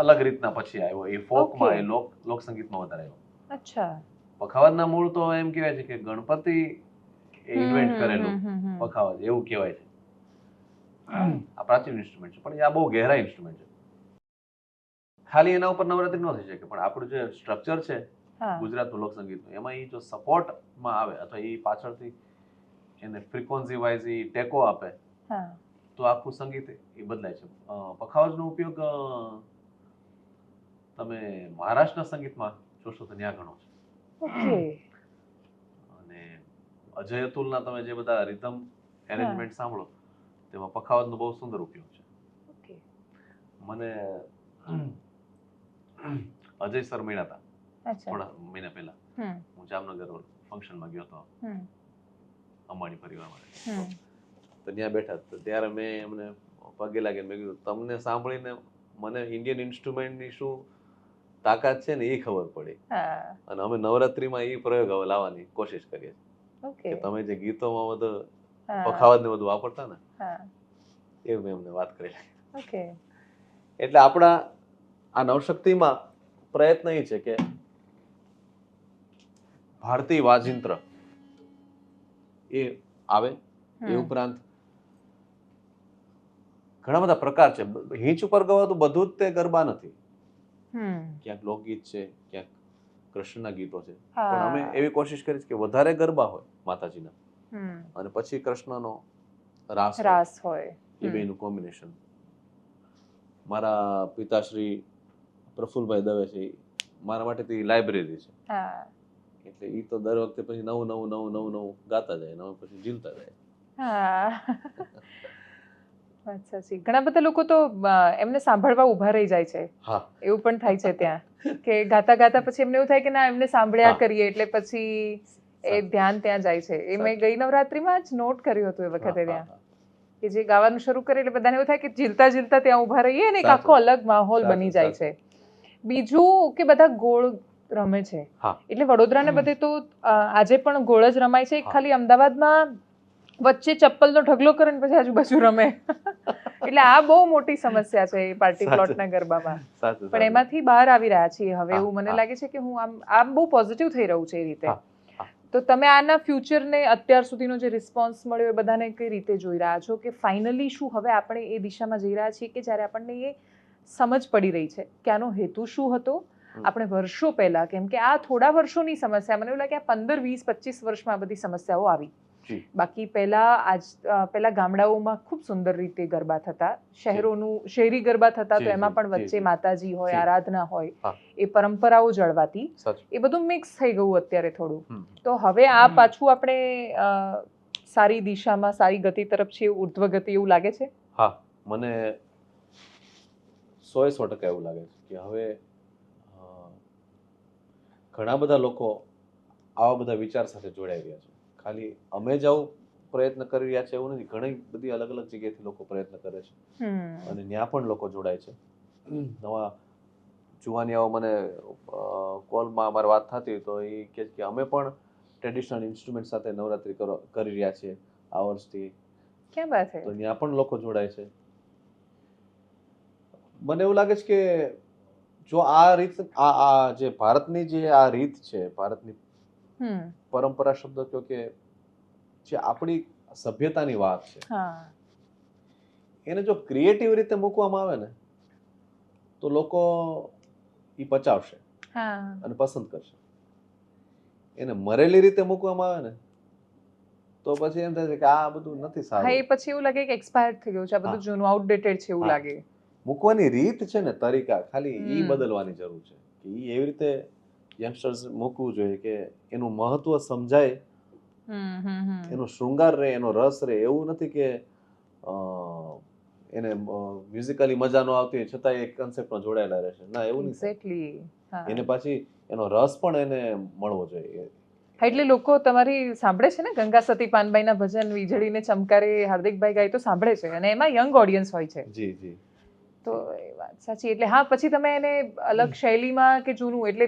અલગ રીતના પછી આવ્યો, એ ફોકમાં, એ લોક સંગીતમાં વધારે આવ્યો. અચ્છા. પખાવજના મૂળ તો એમ કહેવાય છે કે ગણપતિ ઇન્વેન્ટ કરેલું પખાવજ એવું કહેવાય છે. આ પ્રાચીન ઇન્સ્ટ્રુમેન્ટ છે, પણ આ બહુ ગહેરા ઇન્સ્ટ્રુમેન્ટ છે. ખાલી એના ઉપર નવરાત્રી ન થઈ શકે, પણ આપણું જે સ્ટ્રક્ચર છે ગુજરાતનું લોકસંગીતનું, એમાં એ જો સપોર્ટમાં આવે અથવા એ પાછળથી એને ફ્રીક્વન્સી વાઇઝ એ ટેકો આપે તો આખું સંગીત એ બદલાય છે. પખાવજનો ઉપયોગ તમે મહારાષ્ટ્રના સંગીતમાં જોશો તો ત્યાં ઘણો છે. અને અજય અતુલના તમે જે બધા રિધમ એરેન્જમેન્ટ સાંભળો તેમાં પખાવજનો બહુ સુંદર ઉપયોગ છે. મને અજય સર મળ્યા હતા થોડા મહિના પહેલા. હું જામનગર ફંક્શનમાં ગયો હતો અંબાણી પરિવાર માટે, તો ત્યાં બેઠા તો ત્યારે મેં એમને પગે લાગીને મેં કીધું તમને સાંભળીને મને ઇન્ડિયન ઇન્સ્ટ્રુમેન્ટની શું તાકાત છે ને એ ખબર પડી, અને અમે નવરાત્રીમાં એ પ્રયોગ હવે લાવવાની કોશિશ કરીએ છીએ કે તમે જે ગીતોમાં બધું પખાવજ ને બધું વાપરતા ને એવું મેં એમને વાત કરી. એટલે આપણા આ નવશક્તિમાં પ્રયત્ન એ છે કે ભારતીય વાજિંત્ર એ આવે. એ ઉપરાંત ઘણા બધા પ્રકાર છે. હિંચ ઉપર ગવાતું બધું જ તે ગરબા નથી. ક્યાંક લોકગીત છે, ક્યાંક કૃષ્ણના ગીતો છે, પણ અમે એવી કોશિશ કરી કે વધારે ગરબા હોય માતાજીના અને પછી કૃષ્ણનો રાસ હોય, એ બેનું કોમ્બિનેશન. મારા પિતાશ્રી પ્રફુલભાઈ દવે છે, મારા માટે તો લાઇબ્રેરી છે. એટલે એ તો દર વખતે પછી નવું ગાતા જાય અને પછી જીલતા જાય. સાચી. ઘણા બધા લોકો તો એમને સાંભળવા ઉભા રહી જાય છે. એવું પણ થાય છે ત્યાં કે ગાતા ગાતા પછી એમને એવું થાય કે ના એમને સાંભળ્યા કરીએ, એટલે પછી એ ધ્યાન ત્યાં જાય છે. એ મેં ગઈ નવરાત્રીમાં જ નોટ કર્યું હતું એ વખતે ત્યાં. કે જે ગાવાનું શરૂ કરે એટલે બધાને એવું થાય કે ઝીલતા ઝીલતા ત્યાં ઊભા રહીએ ને એક આખો અલગ માહોલ બની જાય છે. બીજું કે બધા ગોળ રમે છે, એટલે વડોદરાને બધે તો આજે પણ ગોળ જ રમાય છે. ખાલી અમદાવાદમાં વચ્ચે ચપ્પલનો ઢગલો કરે ને પછી આજુબાજુ રમે એટલે આ બહુ મોટી સમસ્યા છે પાર્ટી પ્લોટના ગરબામાં. પણ એમાંથી બહાર આવી રહ્યા છીએ હવે, એવું મને લાગે છે કે હું આમ બહુ પોઝિટિવ થઈ રહ્યું છે એ રીતે. તો તમે આના ફ્યુચરને અત્યાર સુધીનો જે રિસ્પોન્સ મળ્યો એ બધાને કઈ રીતે જોઈ રહ્યા છો કે ફાઇનલી શું હવે આપણે એ દિશામાં જઈ રહ્યા છીએ કે જ્યારે આપણને એ સમજ પડી રહી છે કે આનો હેતુ શું હતો? આપણે વર્ષો પહેલા, કેમ કે આ થોડા વર્ષોની સમસ્યા, મને એવું લાગે આ 15, 20, 25 વર્ષમાં આ બધી સમસ્યાઓ આવી. બાકી પહેલા ગામડાઓમાં ખૂબ સુંદર રીતે ગરબા થતા, શહેરી ગરબા થતા, તો એમાં પણ વચ્ચે માતાજી હોય, આરાધના હોય, એ પરંપરાઓ જળવાતી. એ બધું મિક્સ થઈ ગયું અત્યારે થોડું. તો હવે આ પાછું આપણે સારી દિશામાં, સારી ગતિ તરફ છે, ઉર્ધ્વ ગતિ, એવું લાગે છે? હા, મને 100% એવું લાગે છે કે હવે ઘણા બધા લોકો આવા બધા વિચાર સાથે જોડાઈ રહ્યા છે. ખાલી અમે જ આવું પ્રયત્ન કરી રહ્યા છે એવું નથી, ઘણી બધી અલગ અલગ જગ્યાએથી લોકો પ્રયત્ન કરે છે અને ત્યાં પણ લોકો જોડાય છે. નવા જુવાનિયાઓ મને કોલમાં અમારી વાત થતી તો એ કહે કે અમે પણ ટ્રેડિશનલ ઇન્સ્ટ્રુમેન્ટ સાથે નવરાત્રી કરી રહ્યા છીએ આ વર્ષથી. ક્યાં વાત છે? તો ત્યાં પણ લોકો જોડાય છે. મને એવું લાગે છે કે જો આ રીત, આ જે ભારતની જે આ રીત છે, ભારતની પરંપરા શબ્દ કહો કે જે આપણી સભ્યતાની વાત છે, એને જો ક્રિએટિવ રીતે મૂકવામાં આવે ને તો લોકો ઈ પચાવશે અને પસંદ કરશે. એને મરેલી રીતે મૂકવામાં આવે ને તો પછી એમ થાય છે કે આ બધું નથી સારું. હા, એ પછી એવું લાગે કે એક્સપાયર્ડ થઈ ગયું છે, આ બધું જૂનું, આઉટડેટેડ છે એવું લાગે. મૂકવાની રીત છે ને, તરીકા, ખાલી ઈ બદલવાની જરૂર છે કે ઈ એવી રીતે યંગસ્ટર્સ મૂકવું જોઈએ કે એનું મહત્વ સમજાય, એનો શૃંગાર રહે, એનો રસ રહે. એવું નથી કે એને મ્યુઝિકલી મજા ન આવતી હોય છતાં એક કન્સેપ્ટમાં જોડાયેલા રહેશે. ના, એવું નહીં. એક્ઝેક્ટલી. એને પાછી એનો રસ પણ એને મળવો જોઈએ. એટલે લોકો તમારી સાંભળે છે ને, ગંગા સતી પાનબાઈના ભજન વીજળીને ચમકારે હાર્દિકભાઈ ગાય તો સાંભળે છે, અને એમાં યંગ ઓડિયન્સ હોય છે. જી જી. તો એ વાત સાચી. એટલે હા, પછી તમે એને અલગ શૈલીમાં કે જૂનું, એટલે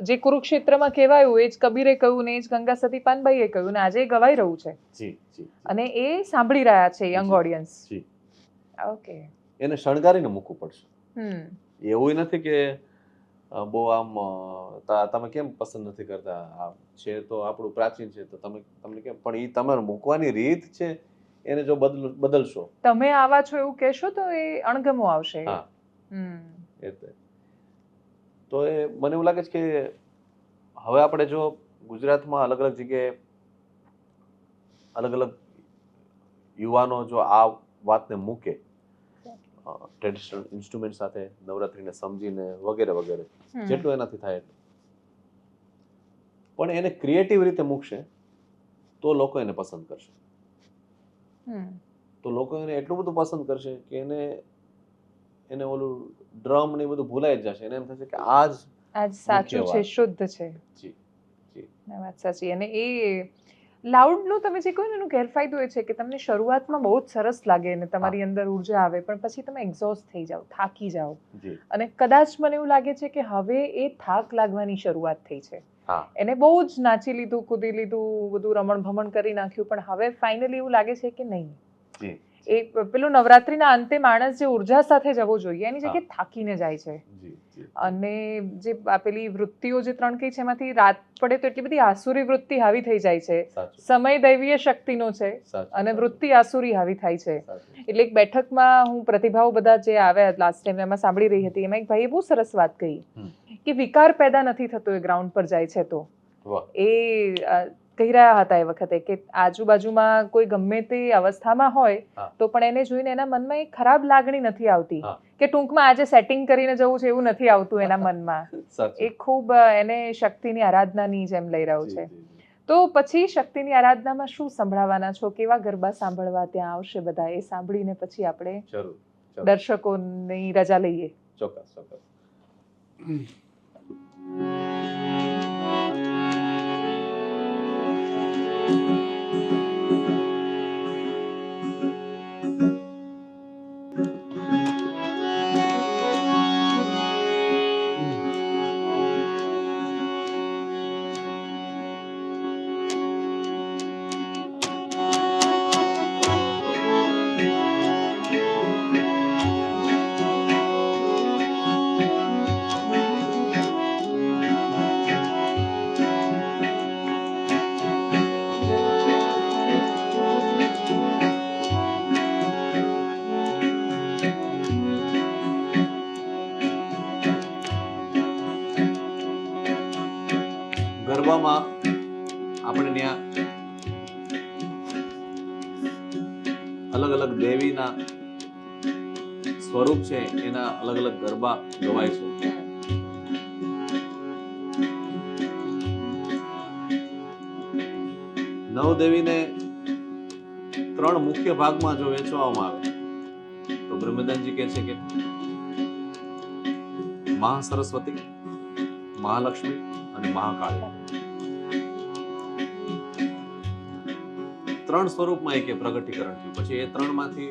જે કુરુક્ષેત્રમાં કહેવાયું એ જ કબીરે કહ્યું ને એ જ ગંગા સતી પાનબાઈએ કહ્યું ને આજે ગવાઈ રહ્યું છે. જી જી. અને એ સાંભળી રહ્યા છે યંગ ઓડિયન્સ. જી. ઓકે. એને શણગારીને મૂકવું પડશે. એવું નથી કે બહુ આમ તમે કેમ પસંદ નથી કરતા, આ છે તો આપણું પ્રાચીન છે તો તમને કેમ, પણ એ તમારે મૂકવાની રીત છે એને જો બદલશો, તમે આવા છો એવું કહેશો તો એ અણગમો આવશે. હા, એટલે તો એ મને એવું લાગે છે કે હવે આપણે જો ગુજરાતમાં અલગ અલગ જગ્યાએ અલગ અલગ યુવાનો જો આ વાતને મૂકે, ટ્રેડિશનલ ઇન્સ્ટ્રુમેન્ટ સાથે નવરાત્રીને સમજીને વગેરે વગેરે, જેટલું એનાથી થાય એટલું, પણ એને ક્રિએટિવ રીતે મૂકશે તો લોકો એને પસંદ કરશે. તો લોકો એને એટલું બધું પસંદ કરશે કે એને ઓલું ડ્રમ ને બધું ભૂલાઈ જ જશે. એને એમ થશે કે આજ સાચું છે, શુદ્ધ છે. જી જી. વાત સાચી. અને એ લાઉડનું તમે જે કહ્યું ને, એનો ગેરફાયદો એ છે કે તમને શરૂઆતમાં બહુ જ સરસ લાગે અને તમારી અંદર ઉર્જા આવે, પણ પછી તમે એક્ઝોસ્ટ થઈ જાઓ, થાકી જાઓ. અને કદાચ મને એવું લાગે છે કે હવે એ થાક લાગવાની શરૂઆત થઈ છે. એને બહુ જ નાચી લીધું, કૂદી લીધું, બધું રમણ ભમણ કરી નાખ્યું, પણ હવે ફાઇનલી એવું લાગે છે કે નહીં, એ પેલું નવરાત્રીના અંતે માણસ જે ઉર્જા સાથે જવો જોઈએ એની જગ્યાએ થાકીને જાય છે. અને જે પેલી વૃત્તિઓ જે 3 કહી છે એમાંથી રાત પડે તો એટલી બધી આસુરી વૃત્તિ હાવી થઈ જાય છે. સમય દૈવીય શક્તિનો છે અને વૃત્તિ આસુરી હાવી થાય છે. એટલે એક બેઠકમાં હું પ્રતિભાઓ બધા જે આવ્યા લાસ્ટ ટાઈમ એમાં સાંભળી રહી હતી, એમાં એક ભાઈએ બહુ સરસ વાત કહી કે વિકાર પેદા નથી થતો એ ગ્રાઉન્ડ પર જાય છે તો. એ કહી રહ્યા હતા એ વખતે કે આજુબાજુમાં કોઈ ગમે તે અવસ્થામાં હોય તો પણ એને જોઈને એના મનમાં એક ખરાબ લાગણી નથી આવતી કે ટૂંકમાં આજે સેટિંગ કરીને જવું છે એવું નથી આવતું એના મનમાં. એ ખૂબ એને શક્તિની આરાધનાની જેમ લઈ રહ્યો છે. તો પછી શક્તિની આરાધનામાં શું સંભળાવવાના છો, કેવા ગરબા સાંભળવા ત્યાં આવશે બધા, એ સાંભળીને પછી આપણે દર્શકોની રજા લઈએ. ચોક્કસ ચોક્કસ. ગરબામાં આપણે ત્યાં અલગ અલગ દેવીના સ્વરૂપ છે, એના અલગ અલગ ગરબા ગવાય છે. નવદેવીને 3 મુખ્ય ભાગમાં જો વહેંચવામાં આવે તો બ્રહ્મદાનજી કહે છે કે મહાસરસ્વતી, મહાલક્ષ્મી અને મહાકાળી 3 સ્વરૂપમાં એક પ્રગટીકરણ થયું. પછી એ 3 માંથી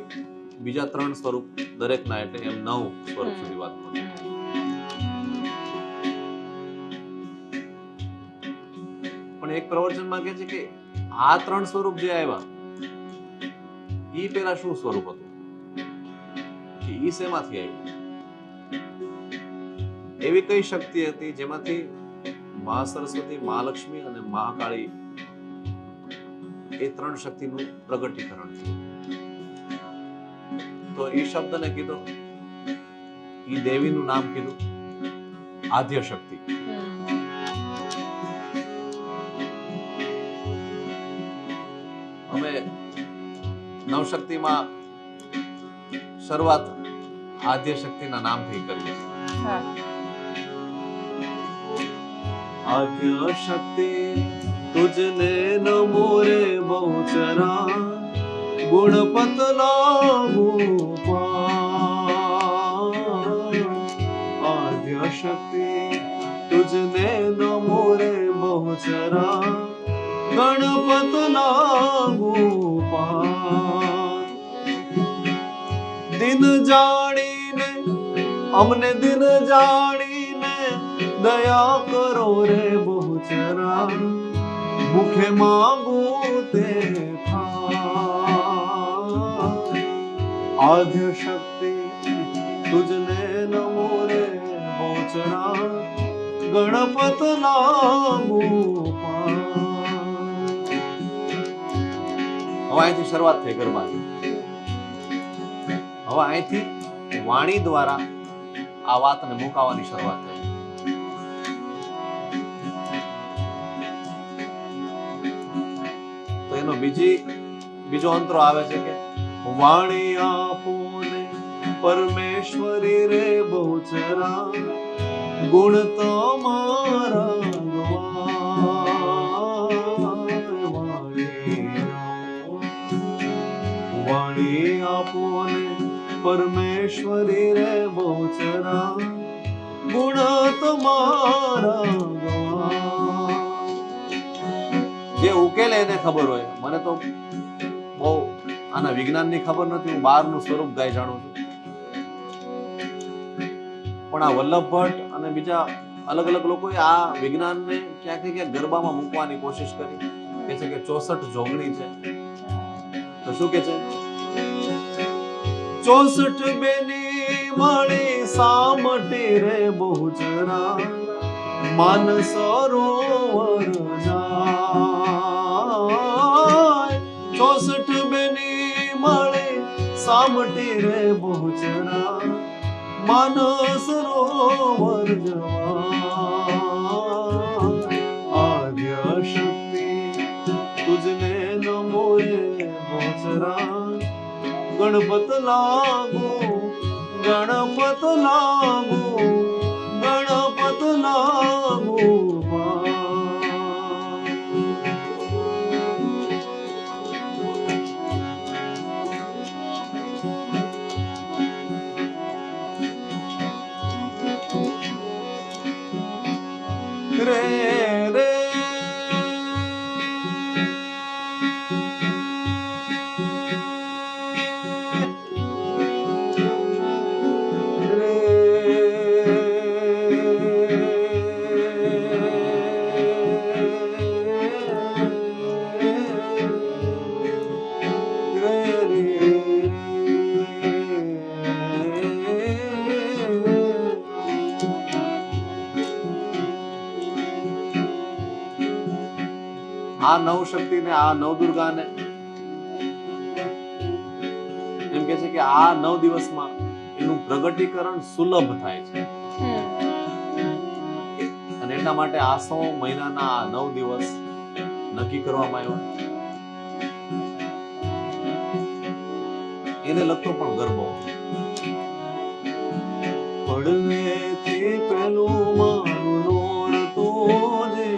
બીજા 3 સ્વરૂપ દરેકના, એટલે એમ 9 સ્વરૂપ સુધી વાત પહોંચી. પણ એક પ્રવચનમાં કહે છે કે આ 3 સ્વરૂપ જે આવ્યા ઈ પેલા શું સ્વરૂપ હતું, કે ઈ શેમાંથી આવ્યું? એવી કઈ શક્તિ હતી જેમાંથી મહાસરસ્વતી, મહાલક્ષ્મી અને મહાકાળી એ 3 શક્તિનું પ્રગટીકરણ થયું. તો ઈ શબ્દને કીધો, ઈ દેવીનું નામ કીધું આદ્ય શક્તિ. અમે નવશક્તિમાં શરૂઆત આદ્ય શક્તિના નામથી કરીએ છીએ. આદ્ય શક્તિ તુજને નમો રે બહુચરા, ગુણપત લાગુ આદ્ય શક્તિ તુજને નમો રે બહુચરા, ગણપત લાગુ દિન જાણીને, અમને દિન જાણીને દયા કરો રે બહુચરા, મુખે માંગું તે આદ્ય શક્તિ તુજને નમો રે બહુચરા, ગણપત લાગુ. હવે અહીંથી શરૂઆત થઈ ગરબાની. હવે અહીંથી વાણી દ્વારા આ વાતને મુકાવાની શરૂઆત થઈ. તો એનો બીજો અંતરો આવે છે કે વાણી આપો ને પરમેશ્વરી રે બહુચરા, ગુણ તમારા વાણી આપો ને પરમેશ્વરી રે બહુચરા, ગુણ તમારા. જે ઉકેલે એને ખબર હોય. મને તો બહુ આના વિજ્ઞાનની ખબર નથી, હું બહારનું સ્વરૂપ ગાઈ જાણું છું. પણ આ વલ્લભ ભટ્ટ અને બીજા અલગ અલગ લોકોએ આ વિજ્ઞાનને ક્યાંક ને ક્યાંક ગરબામાં મૂકવાની કોશિશ કરી. કે છે કે 64 જોગણી છે. તો શું કે છે? 64 બેની મળી સામટી રે બહુચરા, માન સરોવર જાય. 64 બેની મળી સામટી રે બહુચરા, માન સરોવર જાય. આદ્ય શક્તિ તુજને નમો રે બહુચરા, ગણપત લાગો, ગણપત લાગો, ગણપત લાગો. રે રે આ નવ શક્તિને, આ નવદુર્ગાને એમ કે છે કે આ 9 દિવસમાં એનું પ્રગટીકરણ સુલભ થાય છે. અને એટલા માટે આસો મહિનાના આ 9 દિવસ નક્કી કરવામાં આવ્યા. એને લગતો પણ ગરબો. પડવેથી પેલું મારું નોરતું જે,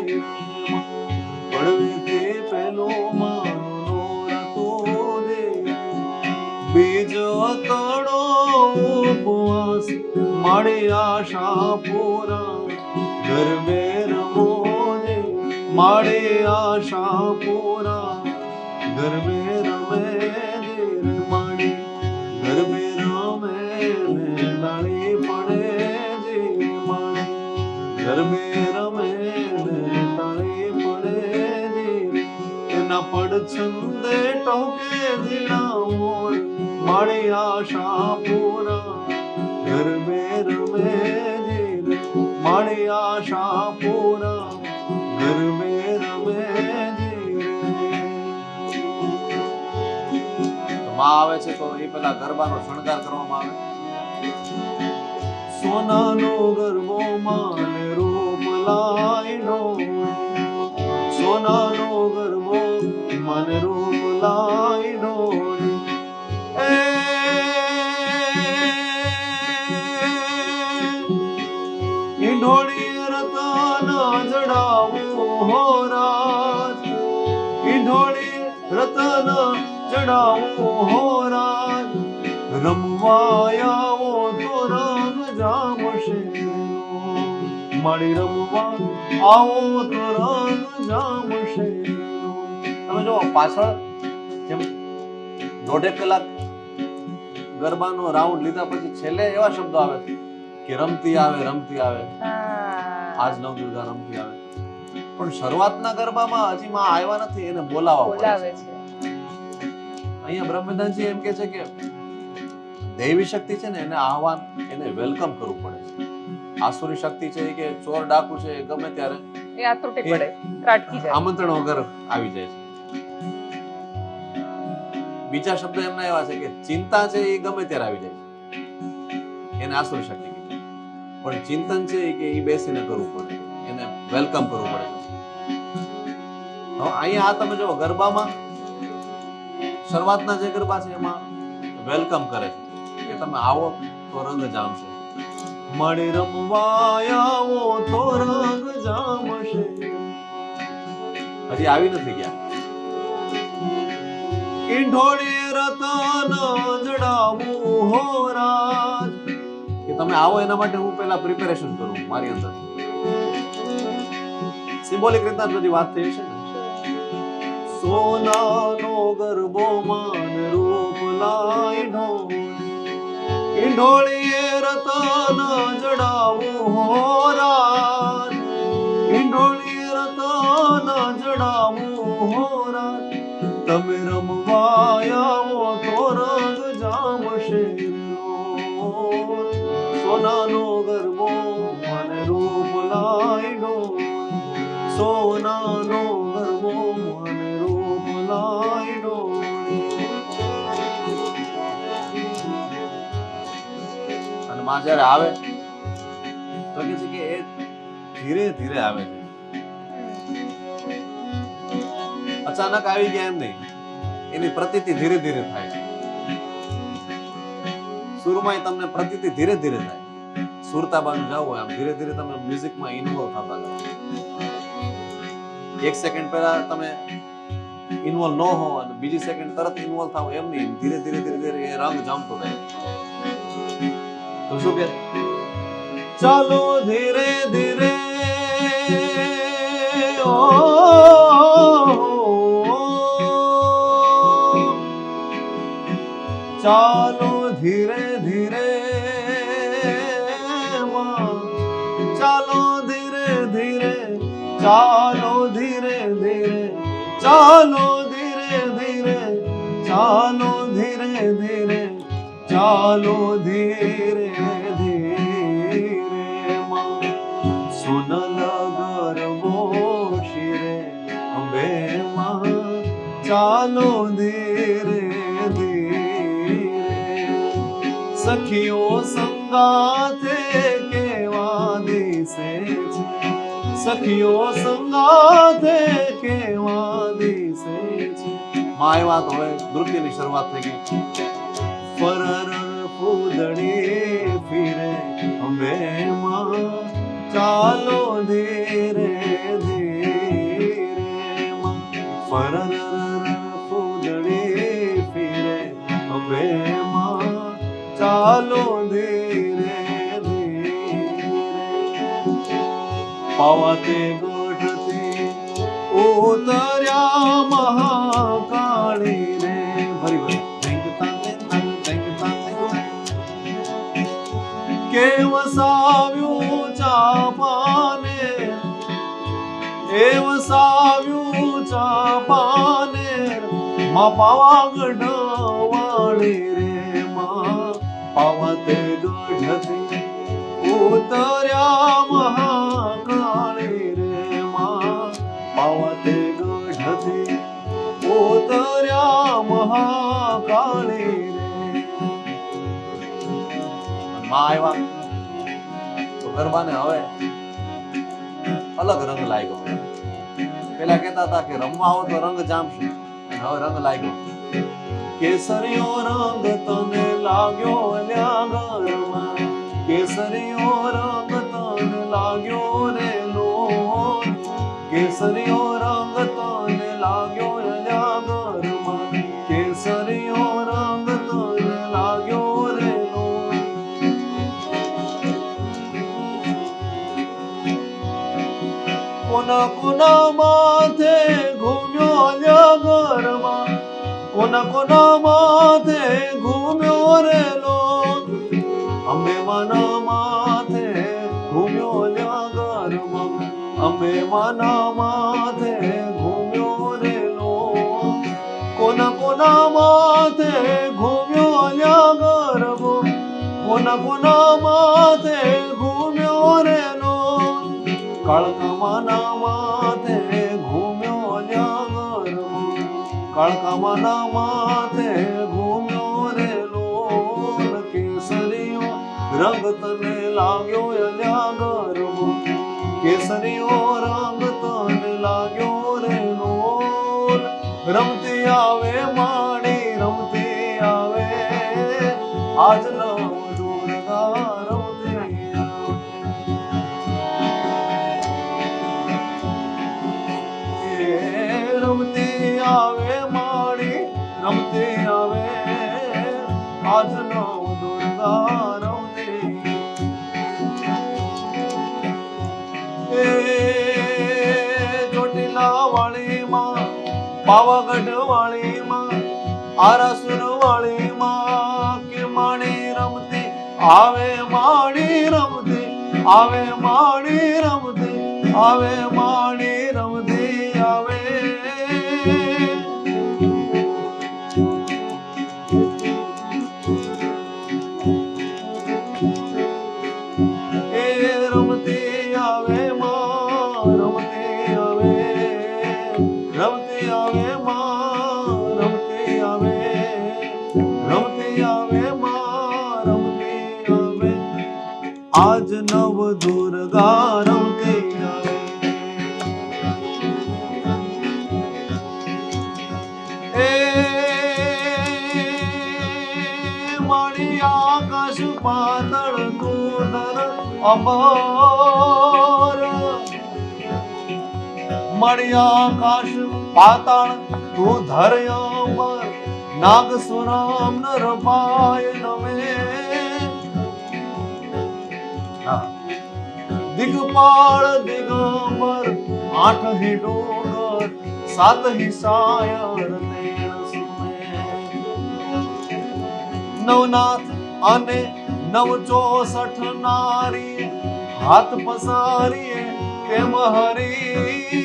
પડવેથી પેલું મારું નોરતું જે, બીજો તડો ઉપવાસ મારી આશા પૂરા ગરબે રમો જે, મારી આશા પૂરા ગરબે રમે જે, મારી ગરબે રમે ને ડાળી પડે જે, મારી ગરબે રમે ને ડાળી પડે જે, એના પડછંદે ટોકે ઝીણા મોર મારી આશા પૂરા ગરબે રમે જે, મારી આશા પૂરા ગરબે રમે જે. માં આવે છે તો એ પેલા ગરબાનો શણગાર કરવામાં આવે. સોનાનો ગરબો માને રૂપ લાઈનો, સોનાનો ગરબો માને રૂપ લાઈનો, એ ઈંઢોળી રતન જડાવું હો રાજ, ઈંઢોળી રતન જડાવું હો રાજ, રમવા આવો તો રંગ જામશે, મારી રમવા આવો તો રંગ જામશે. તમે જો પાછળ જેમ 1.5 કલાક ગરબાનો રાઉન્ડ લીધા પછી છેલ્લે એવા શબ્દો આવે છે કે રમતી આવે રમતી આવે, આજ નવદુર્ગા રમતી આવે. પણ શરૂઆતના ગરબામાં હજી માં આવ્યા નથી, એને બોલાવવા બોલાવે પડે છે. અહીંયા બ્રહ્મદાનજી એમ કે છે કે દૈવી શક્તિ છે ને એને આહવાન, એને વેલકમ કરવું પડે છે. આસુરી શક્તિ છે કે ચોર ડાકુ છે એ ગમે ત્યારે એ આતુટી પડે, ત્રાટકી જાય, આમંત્રણ વગર આવી જાય છે. બીજા શબ્દ એમના એવા છે કે ચિંતા છે એ ગમે ત્યારે આવી જાય છે, એને આસુરી શક્તિ કીધી. પણ ચિંતન છે કે એ બેસીને કરવું પડે, એને વેલકમ કરવું પડે. હવે અહીંયા આ તમે જો ગરબામાં શરૂઆતના જે ગરબા છે એમાં વેલકમ કરે છે કે તમે આવો તો રંગ જામશે, મારી રમવા આવો તો રંગ જામશે. હજી આવી નથી ગયા. ઈંઢોળી રતન જડાવું હો રાજ, કે તમે આવો એના માટે હું પહેલા પ્રિપેરેશન કરું મારી અંદર. સિમ્બોલિક રીતના બધી વાત થઈ છે ને. સોનાનો ગરબો માન રૂપ લાઈનો, ઈંઢોળીએ રતન જડાવું હો રાજ, ઈંઢોળીએ રતન જડાવું હો રાજ, તમે રમવા આવો તો રંગ જામશે. સોનાનો ગરબો મને રૂપ લાઈનો, સોનાનો ગરબો મને રૂપ લાઈનો. અને માં જ્યારે આવે તો કે છે કે એ ધીરે ધીરે આવે છે, અચાનક આવી ગયા એમ નહીં, એની પ્રતીતિ ધીરે ધીરે થાય છે. સુરમાં તમને પ્રતીતિ ધીરે ધીરે થાય. સુરતા બાજુ જાવ આમ ધીરે ધીરે તમે મ્યુઝિકમાં ઇન્વોલ્વ થતા જાવ. 1 સેકન્ડ પહેલા તમે ઇન્વોલ્વ ન હો અને બીજી સેકન્ડ તરત ઇન્વોલ્વ થાવ એમ નહીં, ધીરે ધીરે ધીરે ધીરે એ રંગ જમતો જાય. તો શું કે ચાલો ધીરે ધીરે ઓ, ચાલો ધીરે ધીરે માં, ચાલો ધીરે ધીરે, ચાલો ધીરે ધીરે, ચાલો ધીરે ધીરે, ચાલો ધીરે ધીરે, ચાલો ધીરે ધીરે માં. સોનલ ગરબો શિરે અંબે માં, ચાલો ધીરે સખીઓ સંગાથે કેવા દિસે છે, સખીઓ સંગાથે કેવા દિશે છે. માં આવ્યા તો હવે નૃત્યની શરૂઆત થઈ ગઈ. ફરર ફૂદડી ફિરે અંબે માં, ચાલો ધીરે ધીરે માં. ફરર ફૂદડી ફિરે અંબે માં, ચાલો ધીરે ધીરે. પાવાતે ગઢથી ઉતર્યા મહાકાળી રે. ફરી વાર. કે વસાવ્યું ચાપાને, એ વસાવ્યું ચાપાને, માં પાવાગઢ વાળી રે માં. પાવાતે ગઢથી ઉતર્યા મહાકાળી રે માં. પાવાતે ગઢથી ઉતર્યા મહાકાળી રે. માં આવ્યા તો ગરબાને હવે અલગ રંગ લાગ્યો. પેલા કહેતા હતા કે રમવા આવો તો રંગ જામશે, અને હવે રંગ લાગ્યો. કેસરીયો રંગ તને લાગ્યો અલ્યા ઘરમાં, કેસરીયો રંગ તને લાગ્યો રે લોન. કેસરીયો રંગ તને લાગ્યો અલ્યા ઘરમાં, કેસરીયો રંગ તને લાગ્યો રે લોન. કોના કોના માથે ઘૂમ્યો અલ્યા ઘરમાં, કોના કોના માથે ઘૂમ્યો રે લોન. અંબે માના માથે ઘૂમ્યો અલ્યા ઘરમાં, અંબે માના માથે ઘૂમ્યો રે લોન. કોના કોના માથે ઘૂમ્યો અલ્યા ઘરમાં, કોના કોના માથે ઘૂમ્યો રે લોન. કાળકા માના માથે ઘૂમ્યો અલ્યા ઘરમાં, કાળકા માના માથે ઘૂમ્યો રે લોન. કેસરીયો રંગ તને લાગ્યો અલ્યા ઘરમાં, કેસરીયો રંગ તને લાગ્યો રે લોન. રમતી આવે માણી રમતી આવે, આજ નવ દુર્ગા રમતી આવે. રમતી આવે માણી રમતી આવે, આજ નવ દુર્ગા રમતી. એ ચોટીલા વાળી માં, પાવાગઢ વાળી માં, આરાસુર વાળી માં, કે માણી રમતી આવે માણી રમતી આવે, માણી રમતી આવે, માણી રમતી આવે. એ રમતી આવે માં રમતી આવે, રમતી આવે માં રમતી આવે, રમતી આવે માં રમતી આવે. આજ નવ દુર્ગા રમતી આવે. એ મારી આકાશ પાતળ તુદર અમર, મારી આકાશ પાતાળ તું ધર અમર. નાગ સુરામ નર પાય નમે, દિગપાળ દિગંબર. આઠ હી ડોંગર સાત હી સાયર તેર સુમે. નવનાથ અને 964 નારી, હાથ પસારીએ તેમ હરી.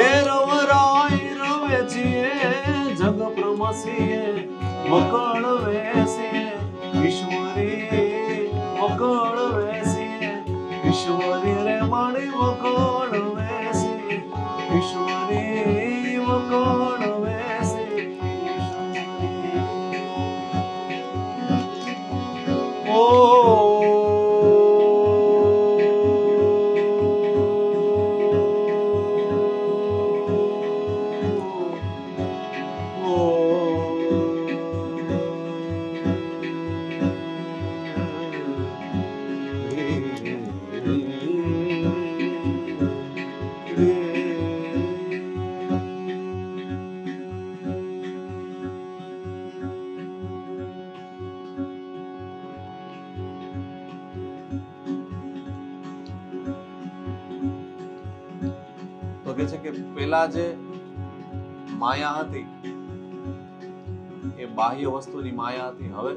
એ રવરાય રવે છીએ જગ પ્રમસીએ, મકળ વેસીએ ઈશ્વરી, મકળ વેસીએ ઈશ્વરી રે માણી. મકળ વેસી ઈશ્વરી, મકળ વેસી કે છે કે પેલા જે માયા હતી એ બાહ્ય વસ્તુની માયા હતી, હવે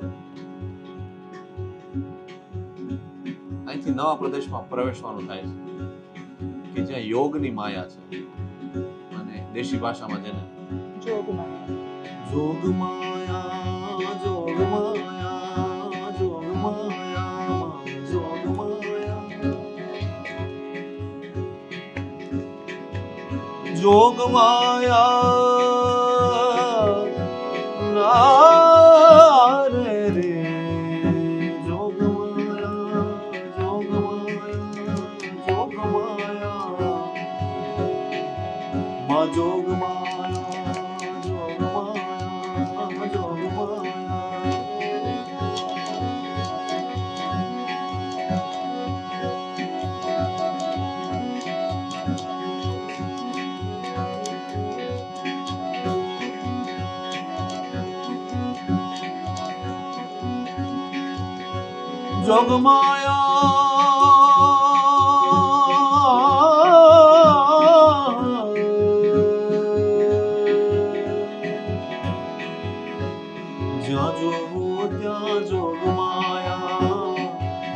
અહીંથી નવા પ્રદેશમાં પ્રવેશવાનું થાય છે કે જ્યાં યોગની માયા છે, અને દેશી ભાષામાં જેને જોગ માયા, જોગ માયા, જોગ માયા, જોગ માયા, જોગ માયા ના રે રે, જોગ માયા, જોગ માયા, જોગ માયા, માં જોગ માયા, જોગ માયા, જોગ માયા. જ્યાં જોવો ત્યાં જોગ માયા,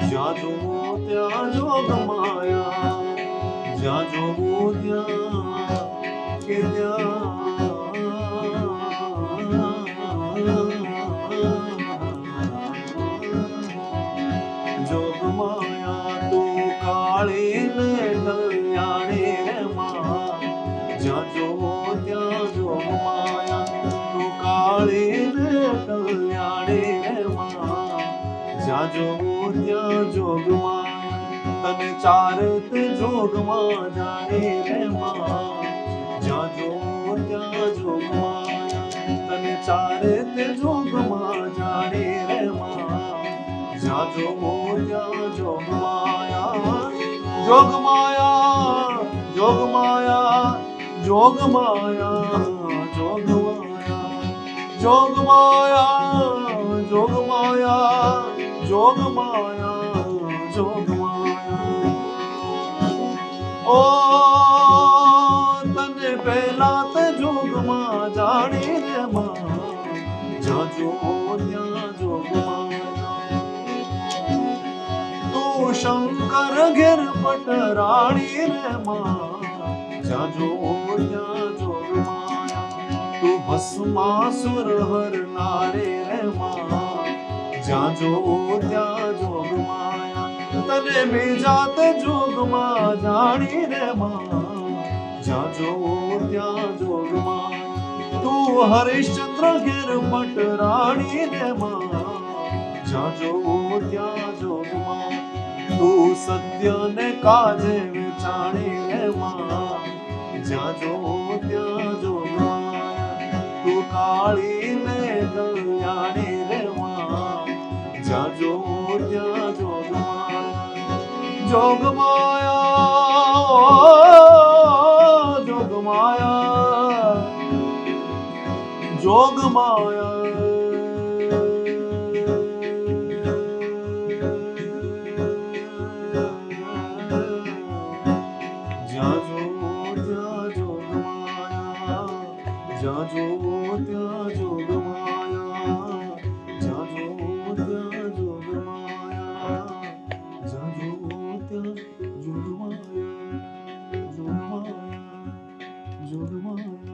જ્યાં જોવો ત્યાં જોગ માયા, જ્યાં જોવો ત્યાં કે ત્યાં જોગ માયા તો કાળી ને કલ્યાણી રે માં, જ્યાં જોવો ત્યાં જોગ માયા તો કાળી ને કલ્યાણી રે માં, જ્યાં જોવો ત્યાં જોગ માયા તને ચારત જોગમાં જાણે રે માં, જ્યાં જોવો ત્યાં જોગ માયા તને ચારત જોગમાં જાણે રે માં, જ્યાં જોવો ત્યાં જોગ માયા, જોગ માયા, જોગ માયા, જોગ માયા, જોગ માયા, જોગ માયા, જોગ માયા, જોગ માયા, જોગ માયા. ઓ તને પહેલા તે જોગમાં જાણી રે માં, જ્યાં જોવો ત્યાં જોગ માયા. તું શંકર ઘેર પટરાણી રે માં, જ્યાં જોવો ત્યાં જોગ માયા. તું ભસ્માસુર હરનારે રે માં, જ્યાં જોવો ત્યાં જોગ માયા. તને બીજાત જોગમાં જાણી રે માં, જ્યાં જોવો ત્યાં જોગ માયા. તું હરિશ્ચંદ્ર ઘેર પટરાણી રે માં, જ્યાં જોવો ત્યાં જોગ માયા. તું સત્ય ને કાજે વિચાણી રે માં, જ્યાં જોવો ત્યાં જોગ માયા. તું કાળી ને કલ્યાણી રે માં, જ્યાં જોવો ત્યાં જોગ માયા. જોગ માયા, જોગ માયા, જોગ માયા. જ્યાં જોવો ત્યાં જોગ માયા, જ્યાં જોવો ત્યાં જોગ માયા, જ્યાં જોવો ત્યાં જોગ માયા, જ્યાં જોવો ત્યાં જોગ માયા, જોગ માયા, જોગ માયા.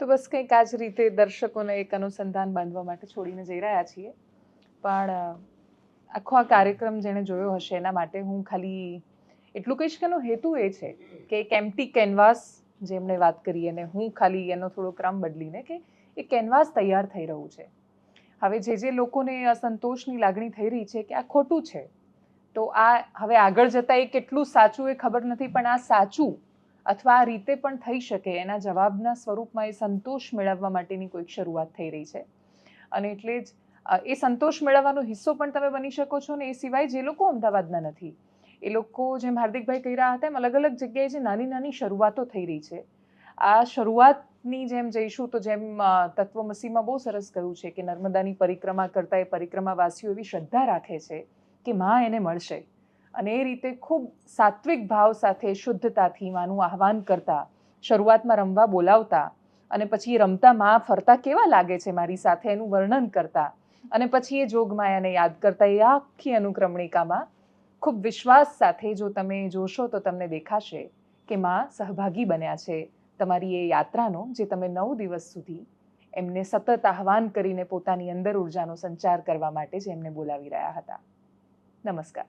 તો બસ કંઈક આ જ રીતે દર્શકોને એક અનુસંધાન બાંધવા માટે છોડીને જઈ રહ્યા છીએ. પણ આખો આ કાર્યક્રમ જેણે જોયો હશે એના માટે હું ખાલી એટલું કહીશ કે એનો હેતુ એ છે કે એક એમ્પ્ટી કેનવાસ જેમણે વાત કરી, અને હું ખાલી એનો થોડો ક્રમ બદલીને કે એ કેનવાસ તૈયાર થઈ રહ્યું છે. હવે જે લોકોને અસંતોષની લાગણી થઈ રહી છે કે આ ખોટું છે, તો આ હવે આગળ જતાં એ કેટલું સાચું એ ખબર નથી, પણ આ સાચું અથવા આ રીતે પણ થઈ શકે એના જવાબના સ્વરૂપમાં એ સંતોષ મેળવવા માટેની કોઈક શરૂઆત થઈ રહી છે. અને એટલે જ એ સંતોષ મેળવવાનો હિસ્સો પણ તમે બની શકો છો. ને એ સિવાય જે લોકો અમદાવાદના નથી, એ લોકો જેમ હાર્દિકભાઈ કહી રહ્યા હતા એમ અલગ અલગ જગ્યાએ જે નાની નાની શરૂઆતો થઈ રહી છે, આ શરૂઆતની જેમ જઈશું તો જેમ તત્વમસીમાં બહુ સરસ કહ્યું છે કે નર્મદાની પરિક્રમા કરતા એ પરિક્રમાવાસીઓ એવી શ્રદ્ધા રાખે છે કે માં એને મળશે. અને એ રીતે ખૂબ સાત્વિક ભાવ સાથે શુદ્ધતાથી માનું આહ્વાન કરતા, શરૂઆતમાં રમવા બોલાવતા, અને પછી રમતા માં ફરતા કેવા લાગે છે મારી સાથે એનું વર્ણન કરતા, અને પછી એ જોગમાયાને યાદ કરતા, એ આખી અનુક્રમણિકામાં ખૂબ વિશ્વાસ સાથે જો તમે જોશો તો તમને દેખાશે કે માં સહભાગી બન્યા છે તમારી એ યાત્રાનો, જે તમે 9 દિવસ સુધી એમને સતત આહ્વાન કરીને પોતાની અંદર ઉર્જાનો સંચાર કરવા માટે જે એમને બોલાવી રહ્યા હતા. નમસ્કાર.